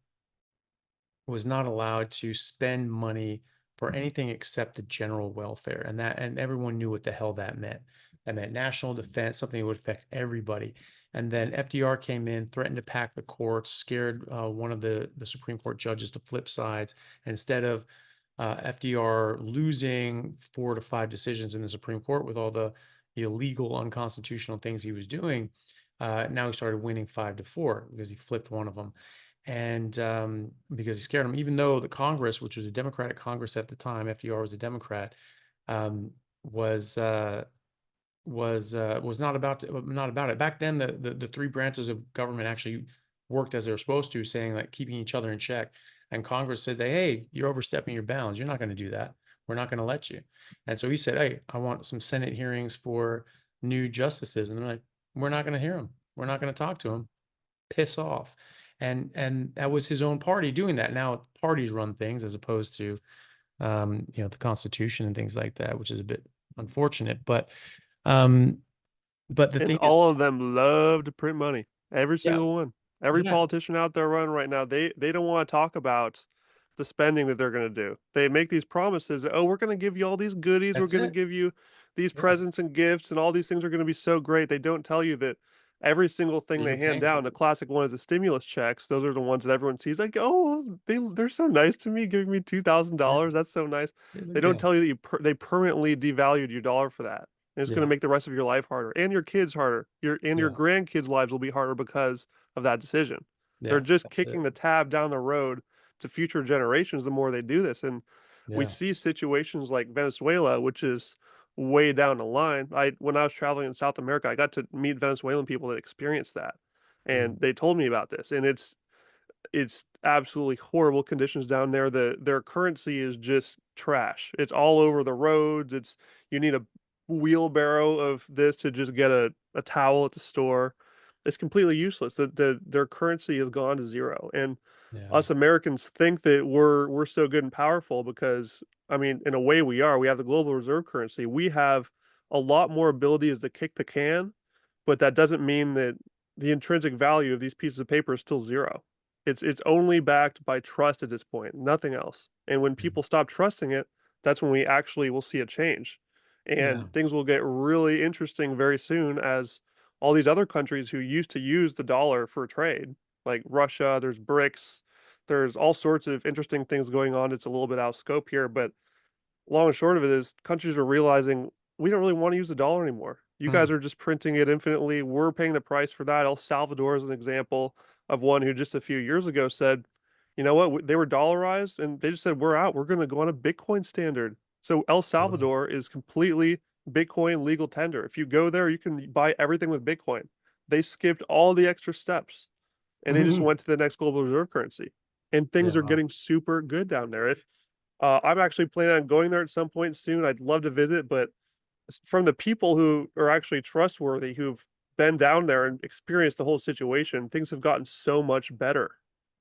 was not allowed to spend money for anything except the general welfare. And everyone knew what the hell that meant. That meant national defense, something that would affect everybody. And then FDR came in, threatened to pack the courts, scared one of the Supreme Court judges to flip sides. Instead of FDR losing 4 to 5 decisions in the Supreme Court with all the illegal, unconstitutional things he was doing, now he started winning 5 to 4 because he flipped one of them. And because he scared him, even though the Congress, which was a Democratic Congress at the time, FDR was a Democrat, um, was not about it. Back then, the three branches of government actually worked as they were supposed to, saying like keeping each other in check. And Congress said, hey, you're overstepping your bounds. You're not going to do that. We're not going to let you. And so he said, hey, I want some Senate hearings for new justices. And they're like, we're not going to hear them. We're not going to talk to them. Piss off. And that was his own party doing that. Now parties run things as opposed to the Constitution and things like that, which is a bit unfortunate. Um, but the And thing all is, of them love to print money. Every yeah, single one. Every yeah, politician out there running right now, they don't want to talk about the spending that they're going to do. They make these promises that, oh, we're going to give you all these goodies, we're that's going to it. give you these Yeah, presents and gifts, and all these things are going to be so great. They don't tell you that every single thing that they you're hand paying for down, the it. classic one is the stimulus checks. Those are the ones that everyone sees like, oh, they're so nice to me, giving me Yeah, $2,000. That's so nice. They don't yeah, tell you that they permanently devalued your dollar for that. And it's going to yeah, make the rest of your life harder and your kids harder. Your yeah, grandkids' lives will be harder because of that decision. They're yeah. just That's kicking it. the tab down the road to future generations the more they do this. And we Yeah. see situations like Venezuela, which is way down the line. I When I was traveling in South America, I got to meet Venezuelan people that experienced that. Mm, And they told me about this. And it's absolutely horrible conditions down there. Their currency is just trash. It's all over the roads. It's You need a wheelbarrow of this to just get a towel at the store. It's completely useless. Their currency has gone to zero. And yeah. us Americans think that we're so good and powerful because I mean, in a way we are. We have the global reserve currency. We have a lot more abilities to kick the can, but that doesn't mean that the intrinsic value of these pieces of paper is still zero. It's only backed by trust at this point, nothing else. And when Mm, people stop trusting it, that's when we actually will see a change. yeah. And things will get really interesting very soon as all these other countries who used to use the dollar for trade, like Russia, there's BRICS, there's all sorts of interesting things going on. It's a little bit out of scope here, but long and short of it is countries are realizing we don't really want to use the dollar anymore. You Mm, guys are just printing it infinitely. We're paying the price for that. El Salvador is an example of one who just a few years ago said, you know what, they were dollarized and they just said, we're out. We're going to go on a Bitcoin standard. So El totally. Salvador is completely Bitcoin legal tender. If you go there, you can buy everything with Bitcoin. They skipped all the extra steps and they just Mhm. went to the next global reserve currency. And things Yeah. are Wow. getting super good down there. If I'm actually planning on going there at some point soon. I'd love to visit, but from the people who are actually trustworthy, who've been down there and experienced the whole situation, things have gotten so much better.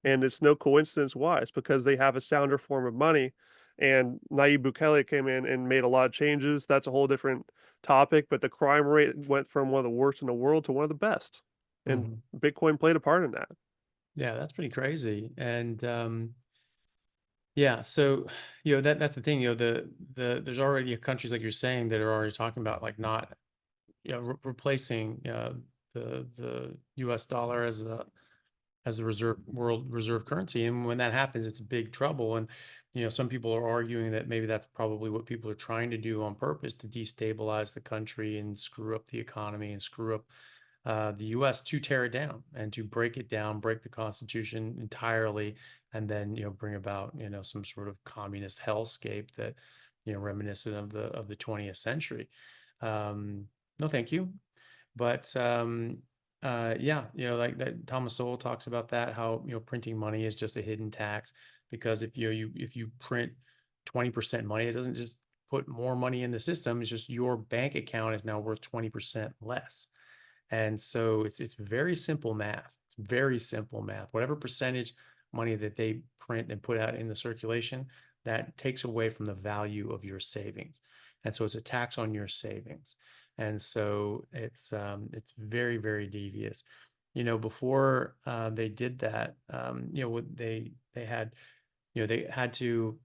And it's no coincidence why. It's because they have a sounder form of money. And Nayib Bukele came in and made a lot of changes. That's a whole different topic. But the crime rate went from one of the worst in the world to one of the best. And Mhm. Bitcoin played a part in that. Yeah, that's pretty crazy. And yeah, so that's the thing, there's already countries like you're saying that are already talking about like not replacing the US dollar as the world reserve currency. And when that happens, it's big trouble. And some people are arguing that maybe that's probably what people are trying to do on purpose to destabilize the country and screw up the economy and screw up the U.S. to tear it down and to break it down, break the Constitution entirely, and then bring about some sort of communist hellscape that reminiscent of the 20th century. No, thank you. But yeah, like that Thomas Sowell talks about that, how printing money is just a hidden tax because if you print 20% money, it doesn't just put more money in the system. It's just your bank account is now worth 20% less. And so it's very simple math. It's very simple math. Whatever percentage money that they print and put out in the circulation, that takes away from the value of your savings. And so it's a tax on your savings. And so it's very, very devious. Before they did that, they had to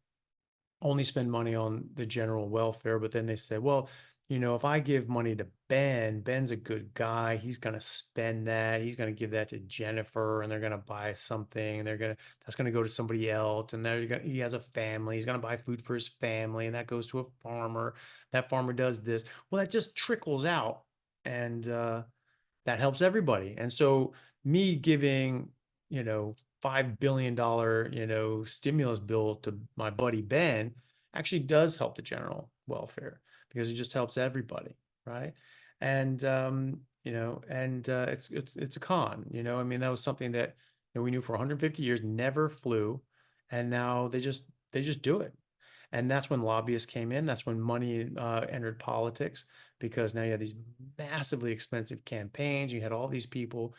only spend money on the general welfare. But then they said, well, if I give money to Ben, Ben's a good guy. He's going to spend that. He's going to give that to Jennifer, and they're going to buy something, and that's going to go to somebody else. And he has a family. He's going to buy food for his family, and that goes to a farmer. That farmer does this. Well, that just trickles out. And that helps everybody. And so me giving, $5 billion, stimulus bill to my buddy Ben actually does help the general welfare because it just helps everybody, right? And it's a con, I mean, that was something that we knew for 150 years never flew, and now they just do it. And that's when lobbyists came in. That's when money entered politics, because now you had these massively expensive campaigns. You had all these people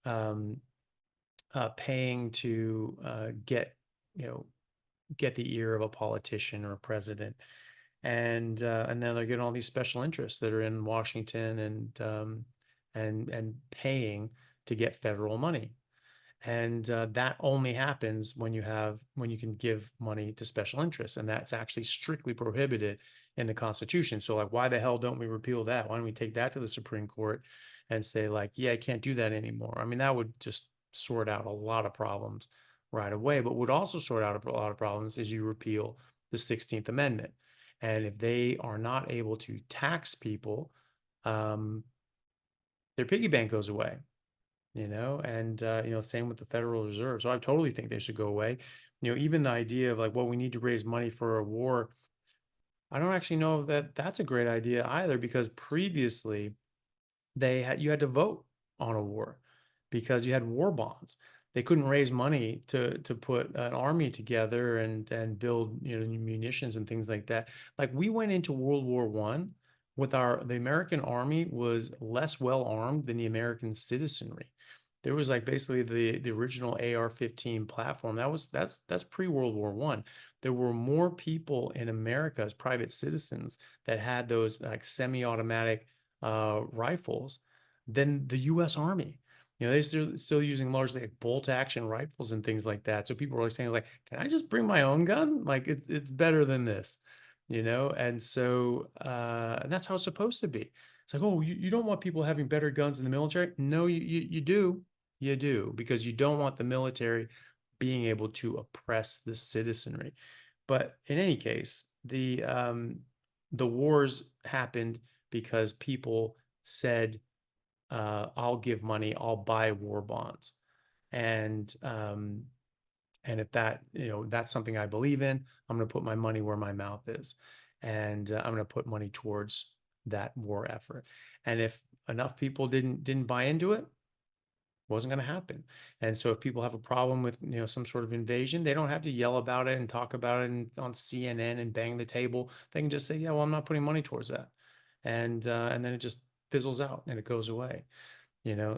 um, paying to you know, get the ear of a politician or a president, and now they're getting all these special interests that are in Washington and paying to get federal money. And that only happens when you can give money to special interests, and that's actually strictly prohibited in the Constitution. So, like, why the hell don't we repeal that? Why don't we take that to the Supreme Court and say, like, yeah, I can't do that anymore? I mean, that would just sort out a lot of problems right away. But would also sort out a lot of problems is you repeal the 16th Amendment, and if they are not able to tax people, um, their piggy bank goes away. And same with the Federal Reserve. So I totally think they should go away. Even the idea of, like, well, we need to raise money for a war. I don't actually know that that's a great idea either, because previously you had to vote on a war because you had war bonds. They couldn't raise money to put an army together and build, munitions and things like that. Like, we went into World War One with the American army was less well armed than the American citizenry. There was, like, basically the original AR-15 platform. That's pre-World War One. There were more people in America as private citizens that had those, like, semi-automatic rifles than the U.S. Army. They're still using largely, like, bolt action rifles and things like that. So people were, like, saying, like, can I just bring my own gun? Like, it's better than this, And so that's how it's supposed to be. It's like, oh, you don't want people having better guns in the military? No, you do. You do, because you don't want the military being able to oppress the citizenry. But in any case, the wars happened because people said, I'll give money, I'll buy war bonds. And if that's something I believe in, I'm going to put my money where my mouth is. And I'm going to put money towards that war effort. And if enough people didn't buy into it, wasn't going to happen. And so if people have a problem with, some sort of invasion, they don't have to yell about it and talk about it on CNN and bang the table. They can just say, yeah, well, I'm not putting money towards that. And then it just fizzles out and it goes away.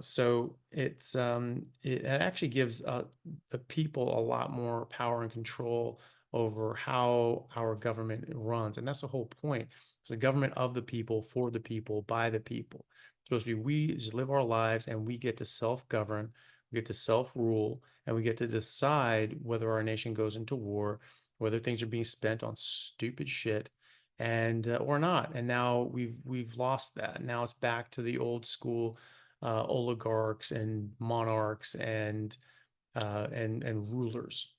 So it actually gives the people a lot more power and control over how our government runs. And that's the whole point. It's the government of the people, for the people, by the people. It's supposed to be, we just live our lives and we get to self-govern, we get to self-rule, and we get to decide whether our nation goes into war, whether things are being spent on stupid shit, and or not. And now we've lost that. Now it's back to the old school oligarchs and monarchs and rulers,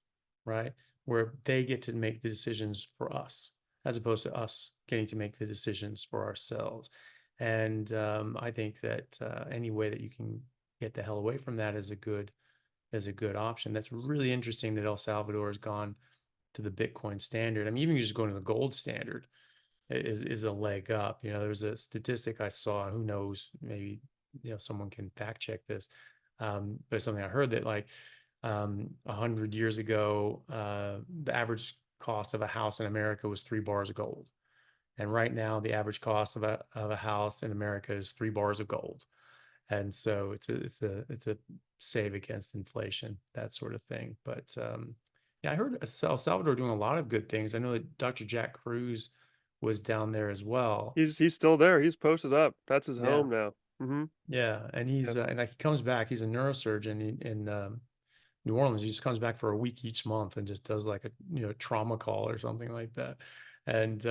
right? Where they get to make the decisions for us, as opposed to us getting to make the decisions for ourselves. And I think that any way that you can get the hell away from that is a good option. That's really interesting that El Salvador has gone to the Bitcoin standard. I mean, even just going to the gold standard is a leg up. There was a statistic I saw. Who knows? Maybe someone can fact check this. But it's something I heard that, like, 100 years ago, the average cost of a house in America was 3 bars of gold, and right now the average cost of a house in America is 3 bars of gold. and so it's a save against inflation, that sort of thing. But yeah, I heard El Salvador doing a lot of good things. I know that Dr. Jack Cruz was down there as well. He's still there. He's posted up. That's his Yeah, home now. Mhm. yeah, and Yeah. and like he comes back. He's a neurosurgeon in New Orleans. He just comes back for a week each month and just does like a trauma call or something like that, and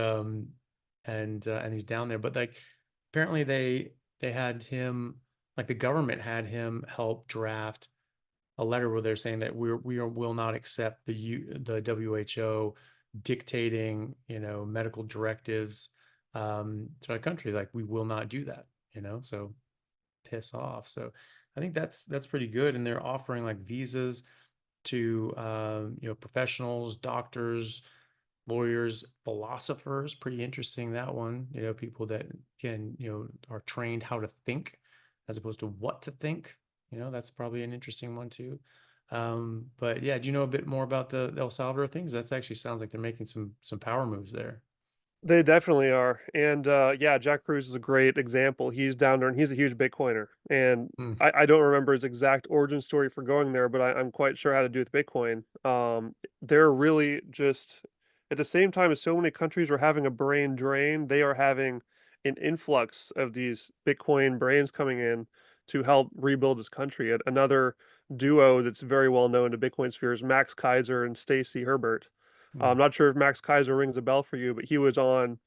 and he's down there. But like apparently they had him, like the government had him help draft a letter where they're saying that will not accept the WHO dictating medical directives to our country. Like we will not do that. So piss off. So I think that's pretty good, and they're offering like visas to professionals, doctors, lawyers, philosophers. Pretty interesting, that one. People that can are trained how to think as opposed to what to think. That's probably an interesting one too. But yeah, do you know a bit more about the El Salvador things? That's actually sounds like they're making some power moves there. They definitely are, and, yeah, Jack Cruz is a great example. He's down there, and he's a huge Bitcoiner, and Mm, I don't remember his exact origin story for going there, but I'm quite sure how to do with Bitcoin. They're really just at the same time as so many countries are having a brain drain, they are having an influx of these Bitcoin brains coming in to help rebuild this country. Another duo that's very well known to Bitcoin sphere is Max Kaiser and Stacy Herbert. I'm mm, not sure if Max Kaiser rings a bell for you, but he was on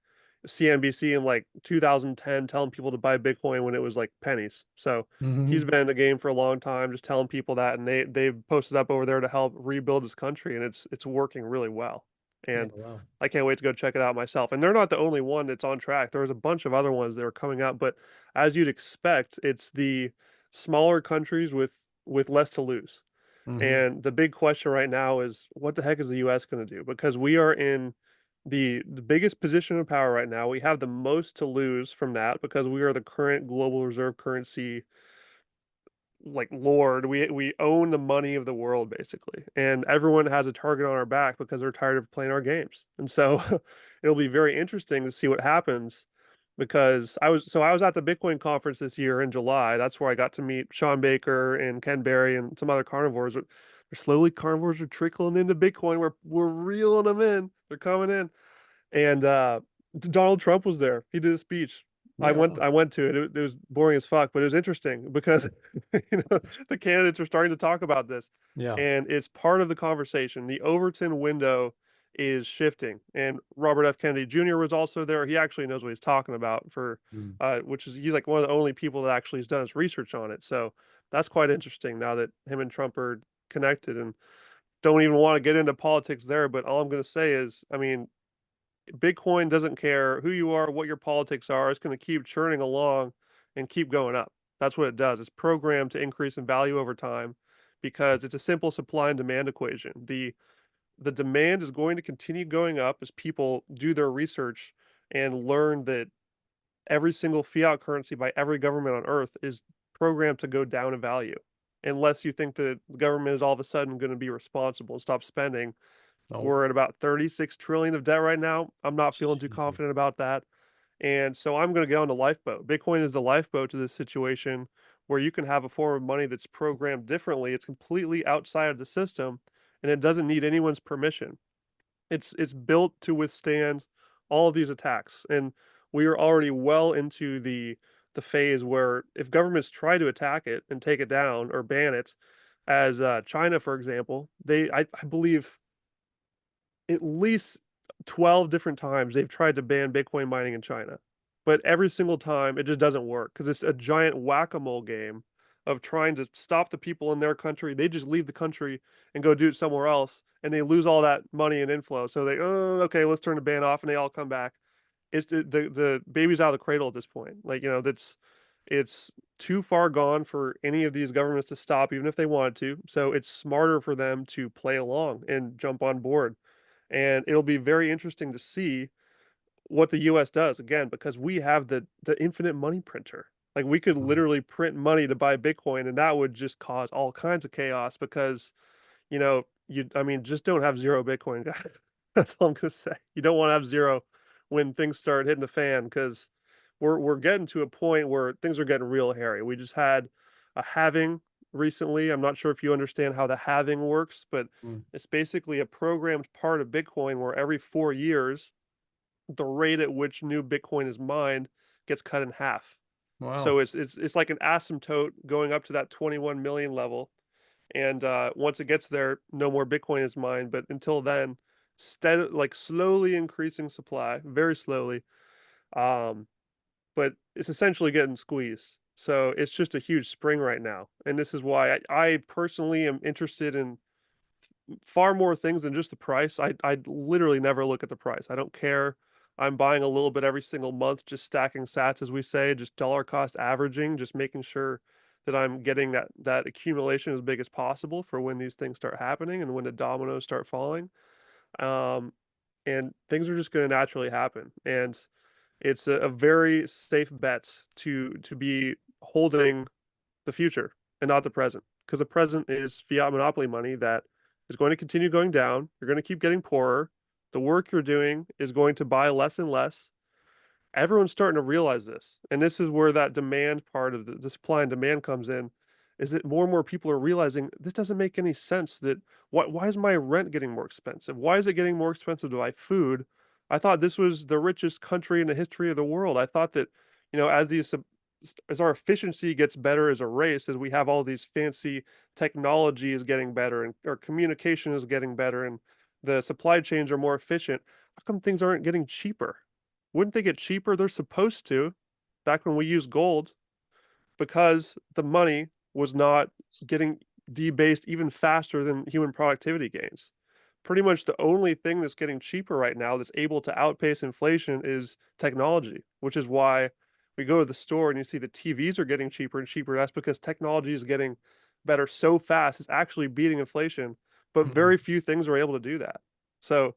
CNBC in like 2010 telling people to buy Bitcoin when it was like pennies. So he's mhm. been in the game for a long time, just telling people that, and they've posted up over there to help rebuild this country, and it's working really well. Yeah, And wow. I can't wait to go check it out myself. And they're not the only one that's on track. There's a bunch of other ones that are coming out, but as you'd expect, it's the smaller countries with less to lose. Hmm. And the big question right now is what the heck is the US going to do? Because we are in the biggest position of power right now. We have the most to lose from that because we are the current global reserve currency like lord. We own the money of the world basically. And everyone has a target on our back because they're tired of playing our games. And so it'll be very interesting to see what happens because I was at the Bitcoin conference this year in July. That's where I got to meet Sean Baker and Ken Berry and some other carnivores. But they're slowly carnivores are trickling into Bitcoin. We're reeling them in. They're coming in. And Donald Trump was there. He did a speech. Yeah, wow. I went to it. It was boring as fuck, but it was interesting because the candidates are starting to talk about this, Yeah. and it's part of the conversation. The Overton window is shifting, and Robert F. Kennedy Jr. was also there. He actually knows what he's talking about for, Mm. which is he's like one of the only people that actually has done his research on it. So that's quite interesting now that him and Trump are connected and don't even want to get into politics there. But all I'm going to say is, I mean, Bitcoin doesn't care who you are, what your politics are. It's going to keep churning along and keep going up. That's what it does. It's programmed to increase in value over time because it's a simple supply and demand equation. The demand is going to continue going up as people do their research and learn that every single fiat currency by every government on earth is programmed to go down in value. Unless you think that the government is all of a sudden going to be responsible and stop spending, Oh, we're at about 36 trillion of debt right now. I'm not feeling too Jesus. confident about that. And so I'm going to get on the lifeboat. Bitcoin is the lifeboat to this situation where you can have a form of money that's programmed differently. It's completely outside of the system and it doesn't need anyone's permission. It's built to withstand all of these attacks. And we are already well into the phase where if governments try to attack it and take it down or ban it, as China, for example, I believe at least 12 different times they've tried to ban Bitcoin mining in China. But every single time it just doesn't work because it's a giant whack-a-mole game of trying to stop the people in their country. They just leave the country and go do it somewhere else and they lose all that money and inflow. So they, oh, okay, let's turn the ban off and they all come back. It's the baby's out of the cradle at this point. Like, it's too far gone for any of these governments to stop, even if they wanted to. So it's smarter for them to play along and jump on board. And it'll be very interesting to see what the US does again, because we have the infinite money printer. Like we could Mm. literally print money to buy Bitcoin, and that would just cause all kinds of chaos because, I mean, just don't have zero Bitcoin, guys. That's all I'm gonna say. You don't want to have zero when things start hitting the fan because we're getting to a point where things are getting real hairy. We just had a halving recently. I'm not sure if you understand how the halving works, but Mm. it's basically a programmed part of Bitcoin where every 4 years, the rate at which new Bitcoin is mined gets cut in half. Wow. So it's like an asymptote going up to that 21 million level, and once it gets there, no more Bitcoin is mined. But until then, like slowly increasing supply, very slowly. Um, but it's essentially getting squeezed. So it's just a huge spring right now, and this is why I personally am interested in far more things than just the price. I literally never look at the price. I don't care. I'm buying a little bit every single month, just stacking sats, as we say, just dollar cost averaging, just making sure that I'm getting that accumulation as big as possible for when these things start happening and when the dominoes start falling. Um, and things are just going to naturally happen. And it's a very safe bet to be holding the future and not the present, because the present is fiat monopoly money that is going to continue going down. You're going to keep getting poorer. The work you're doing is going to buy less and less. Everyone's starting to realize this, and this is where that demand part of the supply and demand comes in, is that more and more people are realizing this doesn't make any sense. That why is my rent getting more expensive? Why is it getting more expensive to buy food? I thought this was the richest country in the history of the world. I thought that, as as our efficiency gets better as a race, as we have all these fancy technology is getting better and our communication is getting better and the supply chains are more efficient, how come things aren't getting cheaper? Wouldn't they get cheaper? They're supposed to. Back when we used gold, because the money was not getting debased even faster than human productivity gains. Pretty much the only thing that's getting cheaper right now that's able to outpace inflation is technology, which is why we go to the store and you see the TVs are getting cheaper and cheaper. That's because technology is getting better so fast, it's actually beating inflation, but Mhm. very few things are able to do that. So,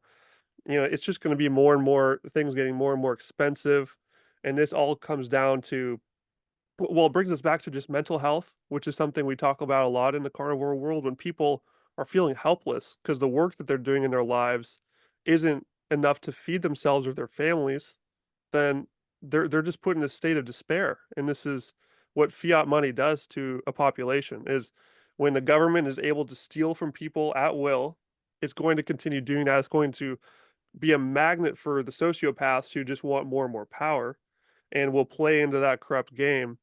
it's just going to be more and more things getting more and more expensive. And this all comes down to, well, it brings us back to just mental health, which is something we talk about a lot in the carnivore world. When people are feeling helpless because the work that they're doing in their lives isn't enough to feed themselves or their families, then they're just put in a state of despair. And this is what fiat money does to a population, is when the government is able to steal from people at will, it's going to continue doing that. It's going to be a magnet for the sociopaths who just want more and more power and will play into that corrupt game.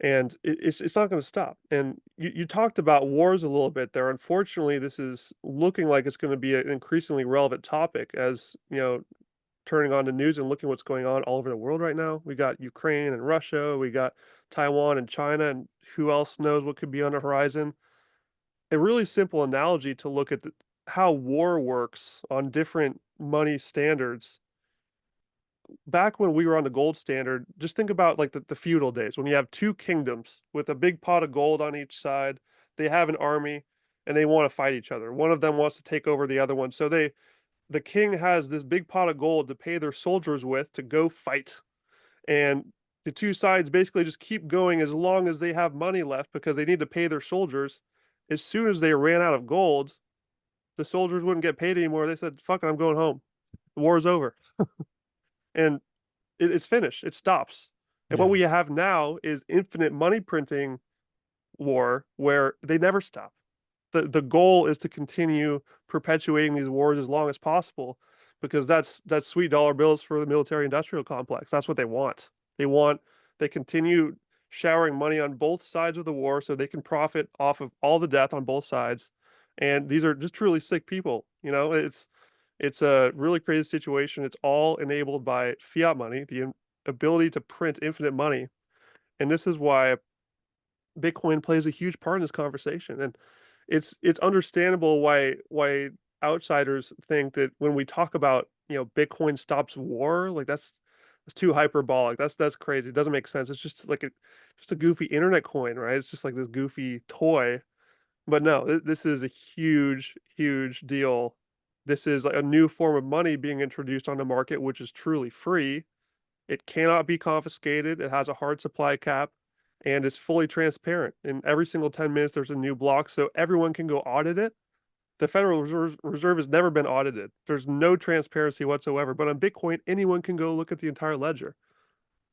And it's not going to stop. And you talked about wars a little bit there. Unfortunately, this is looking like it's going to be an increasingly relevant topic, as turning on the news and looking what's going on all over the world right now. We got Ukraine and Russia, we got Taiwan and China, and who else knows what could be on the horizon. A really simple analogy to look at how war works on different money standards. Back when we were on the gold standard, just think about like the feudal days when you have two kingdoms with a big pot of gold on each side. They have an army and they want to fight each other. One of them wants to take over the other one. So the king has this big pot of gold to pay their soldiers with to go fight. And the two sides basically just keep going as long as they have money left because they need to pay their soldiers. As soon as they ran out of gold, the soldiers wouldn't get paid anymore. They said, "Fuck it, I'm going home. The war is over." And it's finished. It stops. And what Yeah. we have now is infinite money printing war where they never stop. The goal is to continue perpetuating these wars as long as possible, because that's sweet dollar bills for the military industrial complex. That's what they want. They want they continue showering money on both sides of the war so they can profit off of all the death on both sides. And these are just truly sick people. It's a really crazy situation. It's all enabled by fiat money, the ability to print infinite money. And this is why Bitcoin plays a huge part in this conversation. And it's understandable why outsiders think that when we talk about, Bitcoin stops war, like that's too hyperbolic. That's crazy. It doesn't make sense. It's just like just a goofy internet coin, right? It's just like this goofy toy. But no, this is a huge, huge deal. This is like a new form of money being introduced on the market, which is truly free. It cannot be confiscated. It has a hard supply cap and it's fully transparent. And every single 10 minutes, there's a new block so everyone can go audit it. The Federal Reserve has never been audited. There's no transparency whatsoever. But on Bitcoin, anyone can go look at the entire ledger.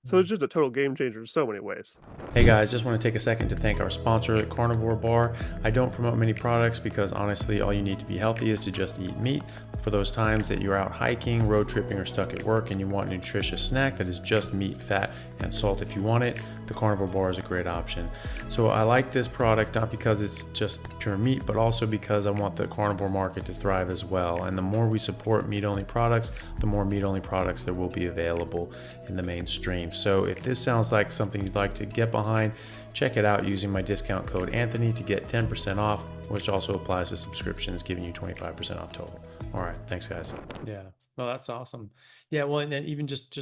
So it's just a total game changer in so many ways. Hey guys, just want to take a second to thank our sponsor, Carnivore Bar. I don't promote many products because honestly, all you need to be healthy is to just eat meat. For those times that you're out hiking, road tripping, or stuck at work and you want a nutritious snack that is just meat, fat, and salt if you want it, the Carnivore Bar is a great option. So I like this product not because it's just pure meat, but also because I want the carnivore market to thrive as well. And the more we support meat-only products, the more meat-only products there will be available in the mainstream. So if this sounds like something you'd like to get behind, check it out using my discount code Anthony to get 10% off, which also applies to subscriptions, giving you 25% off total. All right, thanks guys. Yeah, well, that's awesome. Yeah, well, and then even just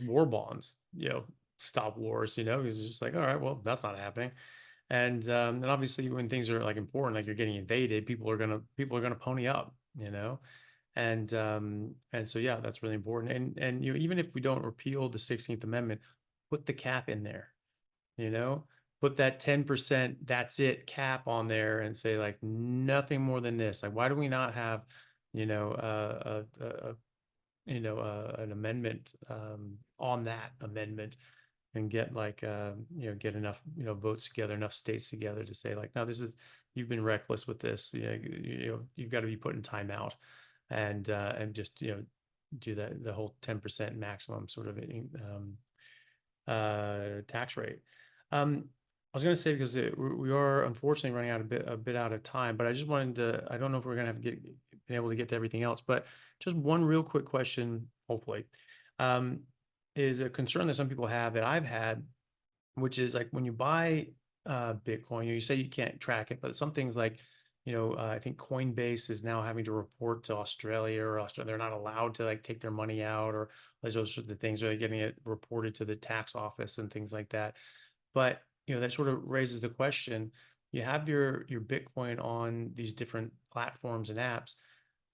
war bonds, stop wars, because it's just like, all right, well, that's not happening. And obviously when things are like important, like you're getting invaded, people are gonna pony up, and so yeah, that's really important. And even if we don't repeal the 16th Amendment, put the cap in there, you know, put that 10%, that's it, cap on there and say like nothing more than this. Like, why do we not have, an amendment on that amendment and get like get enough votes together, enough states together to say like, no, you've been reckless with this. You've got to be put in timeout, and just do the whole 10% maximum sort of tax rate. I was going to say because we are unfortunately running out a bit out of time, but I just wanted to. I don't know if we're going to have been able to get to everything else, but just one real quick question, hopefully, um, is a concern that some people have that I've had, which is like when you buy Bitcoin, you say you can't track it, but some things like, I think Coinbase is now having to report to Australia, or Australia, they're not allowed to like take their money out, or those sorts of things, or they're getting it reported to the tax office and things like that. But that sort of raises the question: you have your Bitcoin on these different platforms and apps.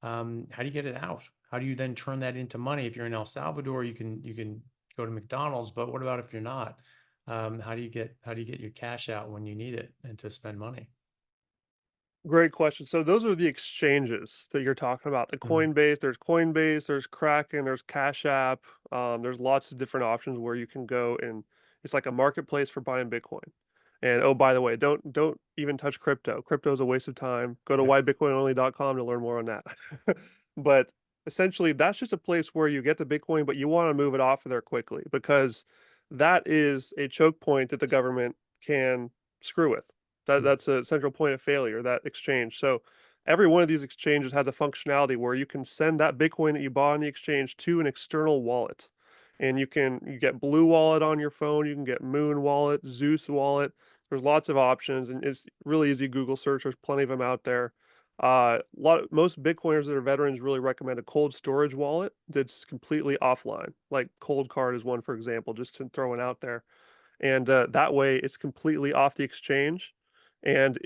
How do you get it out? How do you then turn that into money? If you're in El Salvador, you can go to McDonald's, but what about if you're not? How do you get your cash out when you need it and to spend money? Great question. So those are the exchanges that you're talking about. Mm, There's Coinbase, there's Kraken, there's Cash App. There's lots of different options where you can go, and it's like a marketplace for buying Bitcoin. And oh, by the way, don't even touch crypto. Crypto is a waste of time. Go to yep. whybitcoinonly.com to learn more on that. But essentially, that's just a place where you get the Bitcoin, but you want to move it off of there quickly because that is a choke point that the government can screw with. Mm, That's a central point of failure, that exchange. So every one of these exchanges has a functionality where you can send that Bitcoin that you bought on the exchange to an external wallet. And you get Blue Wallet on your phone, you can get Moon Wallet, Zeus Wallet. There's lots of options, and it's really easy Google search. There's plenty of them out there. Most Bitcoiners that are veterans really recommend a cold storage wallet that's completely offline. Like Cold Card is one, for example, just to throw one out there. And that way, it's completely off the exchange, and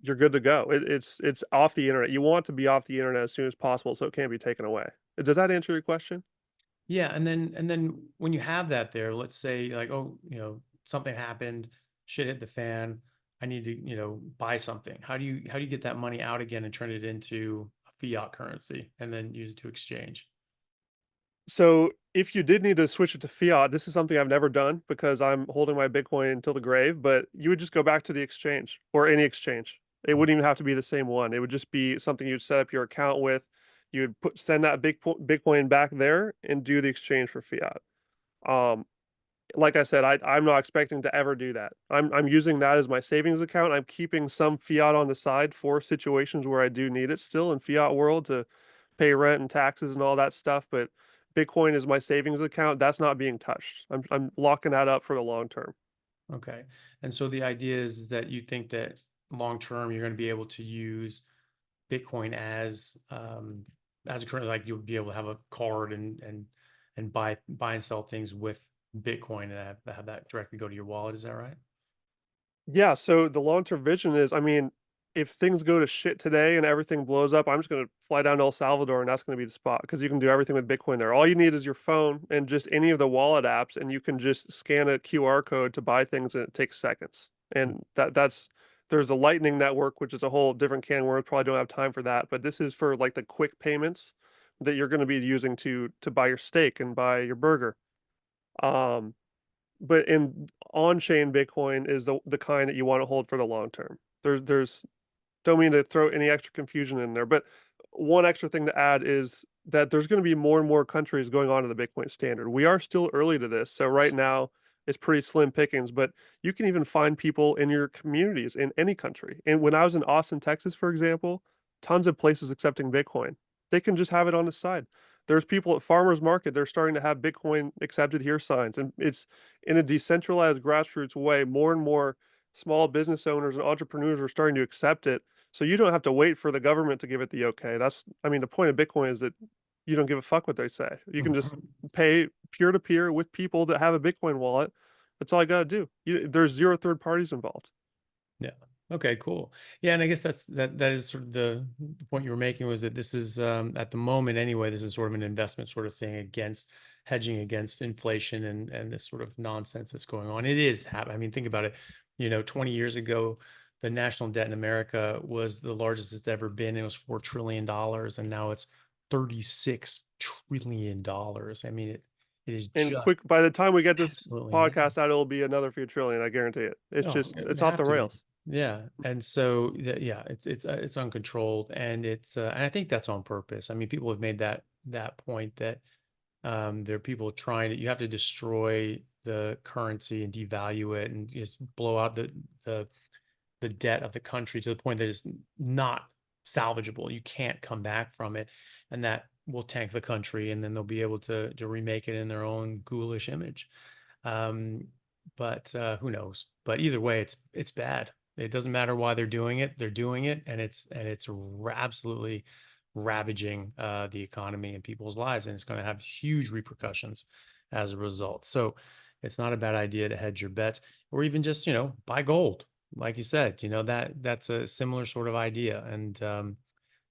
you're good to go. It's off the internet. You want to be off the internet as soon as possible so it can't be taken away. Does that answer your question? Yeah, and then when you have that there, let's say like, oh, something happened, shit hit the fan. I need to, buy something. How do you get that money out again and turn it into a fiat currency and then use it to exchange? So if you did need to switch it to fiat, this is something I've never done because I'm holding my Bitcoin until the grave, but you would just go back to the exchange or any exchange. It Mm, wouldn't even have to be the same one. It would just be something you'd set up your account with. You would send that Bitcoin back there and do the exchange for fiat. Um, like I said, I'm not expecting to ever do that. I'm using that as my savings account. I'm keeping some fiat on the side for situations where I do need it still in fiat world to pay rent and taxes and all that stuff. But Bitcoin is my savings account. That's not being touched. I'm locking that up for the long term. okay. And so the idea is that you think that long term you're going to be able to use Bitcoin as a current, like you'll be able to have a card and buy and sell things with Bitcoin and have that directly go to your wallet. Is that right? Yeah, so the long-term vision is, I mean, if things go to shit today and everything blows up, I'm just gonna fly down to El Salvador and that's gonna be the spot because you can do everything with Bitcoin there. All you need is your phone and just any of the wallet apps, and you can just scan a QR code to buy things and it takes seconds. Mm, And that's there's a Lightning network, which is a whole different can of worms. Probably don't have time for that, but this is for like the quick payments that you're gonna be using to buy your steak and buy your burger. Um, but in on-chain Bitcoin is the kind that you want to hold for the long term. There's don't mean to throw any extra confusion in there, but one extra thing to add is that there's going to be more and more countries going on to the Bitcoin standard. We are still early to this, so right now it's pretty slim pickings, but you can even find people in your communities in any country. And when I was in Austin, Texas, for example, tons of places accepting Bitcoin. They can just have it on the side. There's people at farmers market, they're starting to have Bitcoin accepted here signs, and it's in a decentralized grassroots way. More and more small business owners and entrepreneurs are starting to accept it, so you don't have to wait for the government to give it the okay. I mean, the point of Bitcoin is that you don't give a fuck what they say. You can just pay peer to peer with people that have a Bitcoin wallet. That's all I got to do. There's zero third parties involved. Yeah. Okay, cool. Yeah, and I guess that is sort of the point you were making, was that this is at the moment anyway, this is sort of an investment sort of thing against hedging against inflation and this sort of nonsense that's going on. It is I mean, think about it. 20 years ago, the national debt in America was the largest it's ever been. It was $4 trillion, and now it's $36 trillion. I mean, it is And quick, just by the time we get this absolutely podcast out, it'll be another few trillion. I guarantee it. no, It's it off have the to be. rails. Yeah. And so yeah, it's uncontrolled, and and I think that's on purpose. I mean, people have made that point that there are people trying to, you have to destroy the currency and devalue it and just blow out the the debt of the country to the point that it's not salvageable. You can't come back from it, and that will tank the country, and then they'll be able to remake it in their own ghoulish image. Um, but who knows? But either way, it's bad. It doesn't matter why they're doing it. They're doing it, and it's absolutely ravaging the economy and people's lives, and it's going to have huge repercussions as a result. So it's not a bad idea to hedge your bets, or even just buy gold. Like you said, that's a similar sort of idea, and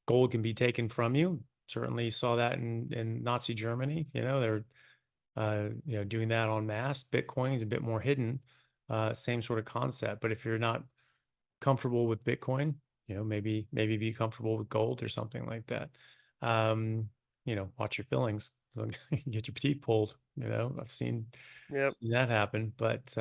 gold can be taken from you. Certainly saw that in Nazi Germany. They're doing that en masse. Bitcoin is a bit more hidden, same sort of concept. But if you're not comfortable with Bitcoin, maybe be comfortable with gold or something like that. Um, watch your fillings. Don't get your teeth pulled. I've Yep. seen that happen. But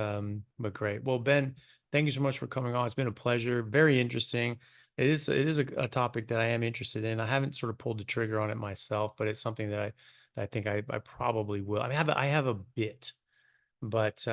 great. Well, Ben, thank you so much for coming on. It's been a pleasure. Very interesting. It is a topic that I am interested in. I haven't sort of pulled the trigger on it myself, but it's something that I think I probably will. I mean, I have a bit, but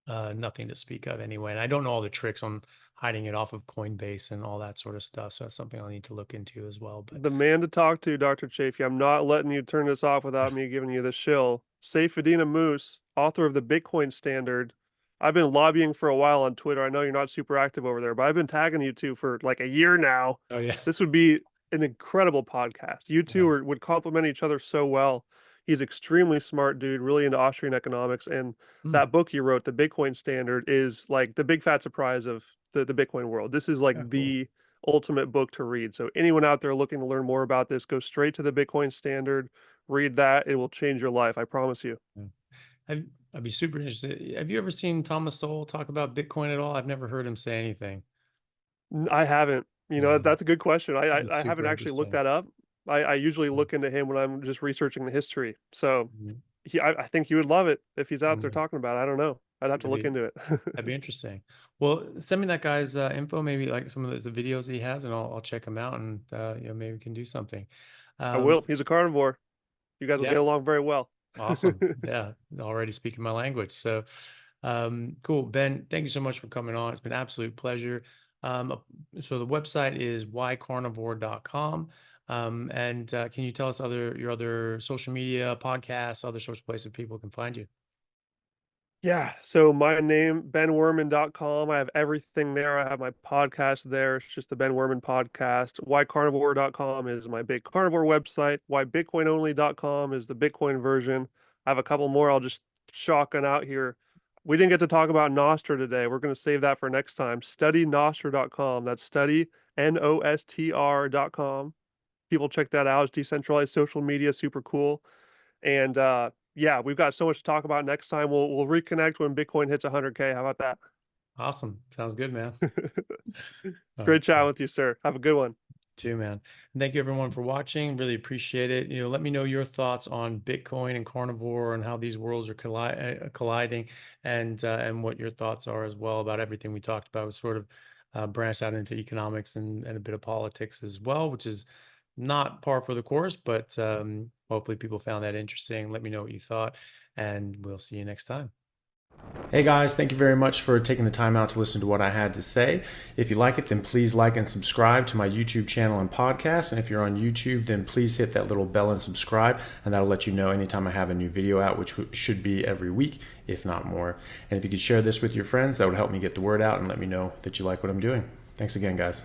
nothing to speak of anyway. And I don't know all the tricks on hiding it off of Coinbase and all that sort of stuff. So that's something I'll need to look into as well. But The man to talk to, Dr. Chaffee. I'm not letting you turn this off without me giving you the shill. Saifedean Moose, author of the Bitcoin Standard. I've been lobbying for a while on Twitter. I know you're not super active over there, but I've been tagging you two for like a year now. oh yeah, This would be an incredible podcast. You two yeah. would complement each other so well. He's extremely smart dude, really into Austrian economics. And Hmm. that book he wrote, The Bitcoin Standard, is like the big fat surprise of the Bitcoin world. This is Yeah, like cool. the ultimate book to read. So anyone out there looking to learn more about this, go straight to the Bitcoin Standard, read that. It will change your life. I promise you. Yeah. I'd, I'd be super interested. Have you ever seen Thomas Sowell talk about Bitcoin at all? I've never heard him say anything. I haven't. Yeah, That's a good question. it's I haven't super actually looked interesting. that up. I usually Yeah. look into him when I'm just researching the history. So Mhm. I think he would love it if he's out there Mhm. talking about it. I don't know. I'd have to That'd look be into it. that'd be interesting. Well, send me that guy's info, maybe like some of the videos that he has, and I'll check him out, and maybe we can do something. I Um, will. He's a carnivore. You guys will yeah, get along very well. awesome. Yeah, already speaking my language. So, cool. Ben, thank you so much for coming on. It's been an absolute pleasure. Uh, so the website is ycarnivore.com. And can you tell us your other social media, podcasts, other sorts of places people can find you? Yeah. So my name, benwerman.com. I have everything there. I have my podcast there. It's just the Ben Werman podcast. Whycarnivore.com is my big carnivore website. Whybitcoinonly.com is the Bitcoin version. I have a couple more I'll just shotgun out here. We didn't get to talk about Nostr today. We're going to save that for next time. StudyNostr.com. That's study, Nostr.com. People check that out. It's decentralized social media, super cool. And yeah, we've got so much to talk about next time. We'll reconnect when Bitcoin hits 100K. How about that? Awesome. Sounds good, man. All right. Great chat Cool. with you, sir. Have a good one. Too, man. And thank you everyone for watching. Really appreciate it. Let me know your thoughts on Bitcoin and carnivore and how these worlds are colliding, and what your thoughts are as well about everything we talked about. We sort of branched out into economics and a bit of politics as well, which is not par for the course, but hopefully people found that interesting. Let me know what you thought, and we'll see you next time. Hey guys, thank you very much for taking the time out to listen to what I had to say. If you like it, then please like and subscribe to my YouTube channel and podcast. And if you're on YouTube, then please hit that little bell and subscribe, and that'll let you know anytime I have a new video out, which should be every week, if not more. And if you could share this with your friends, that would help me get the word out and let me know that you like what I'm doing. Thanks again, guys.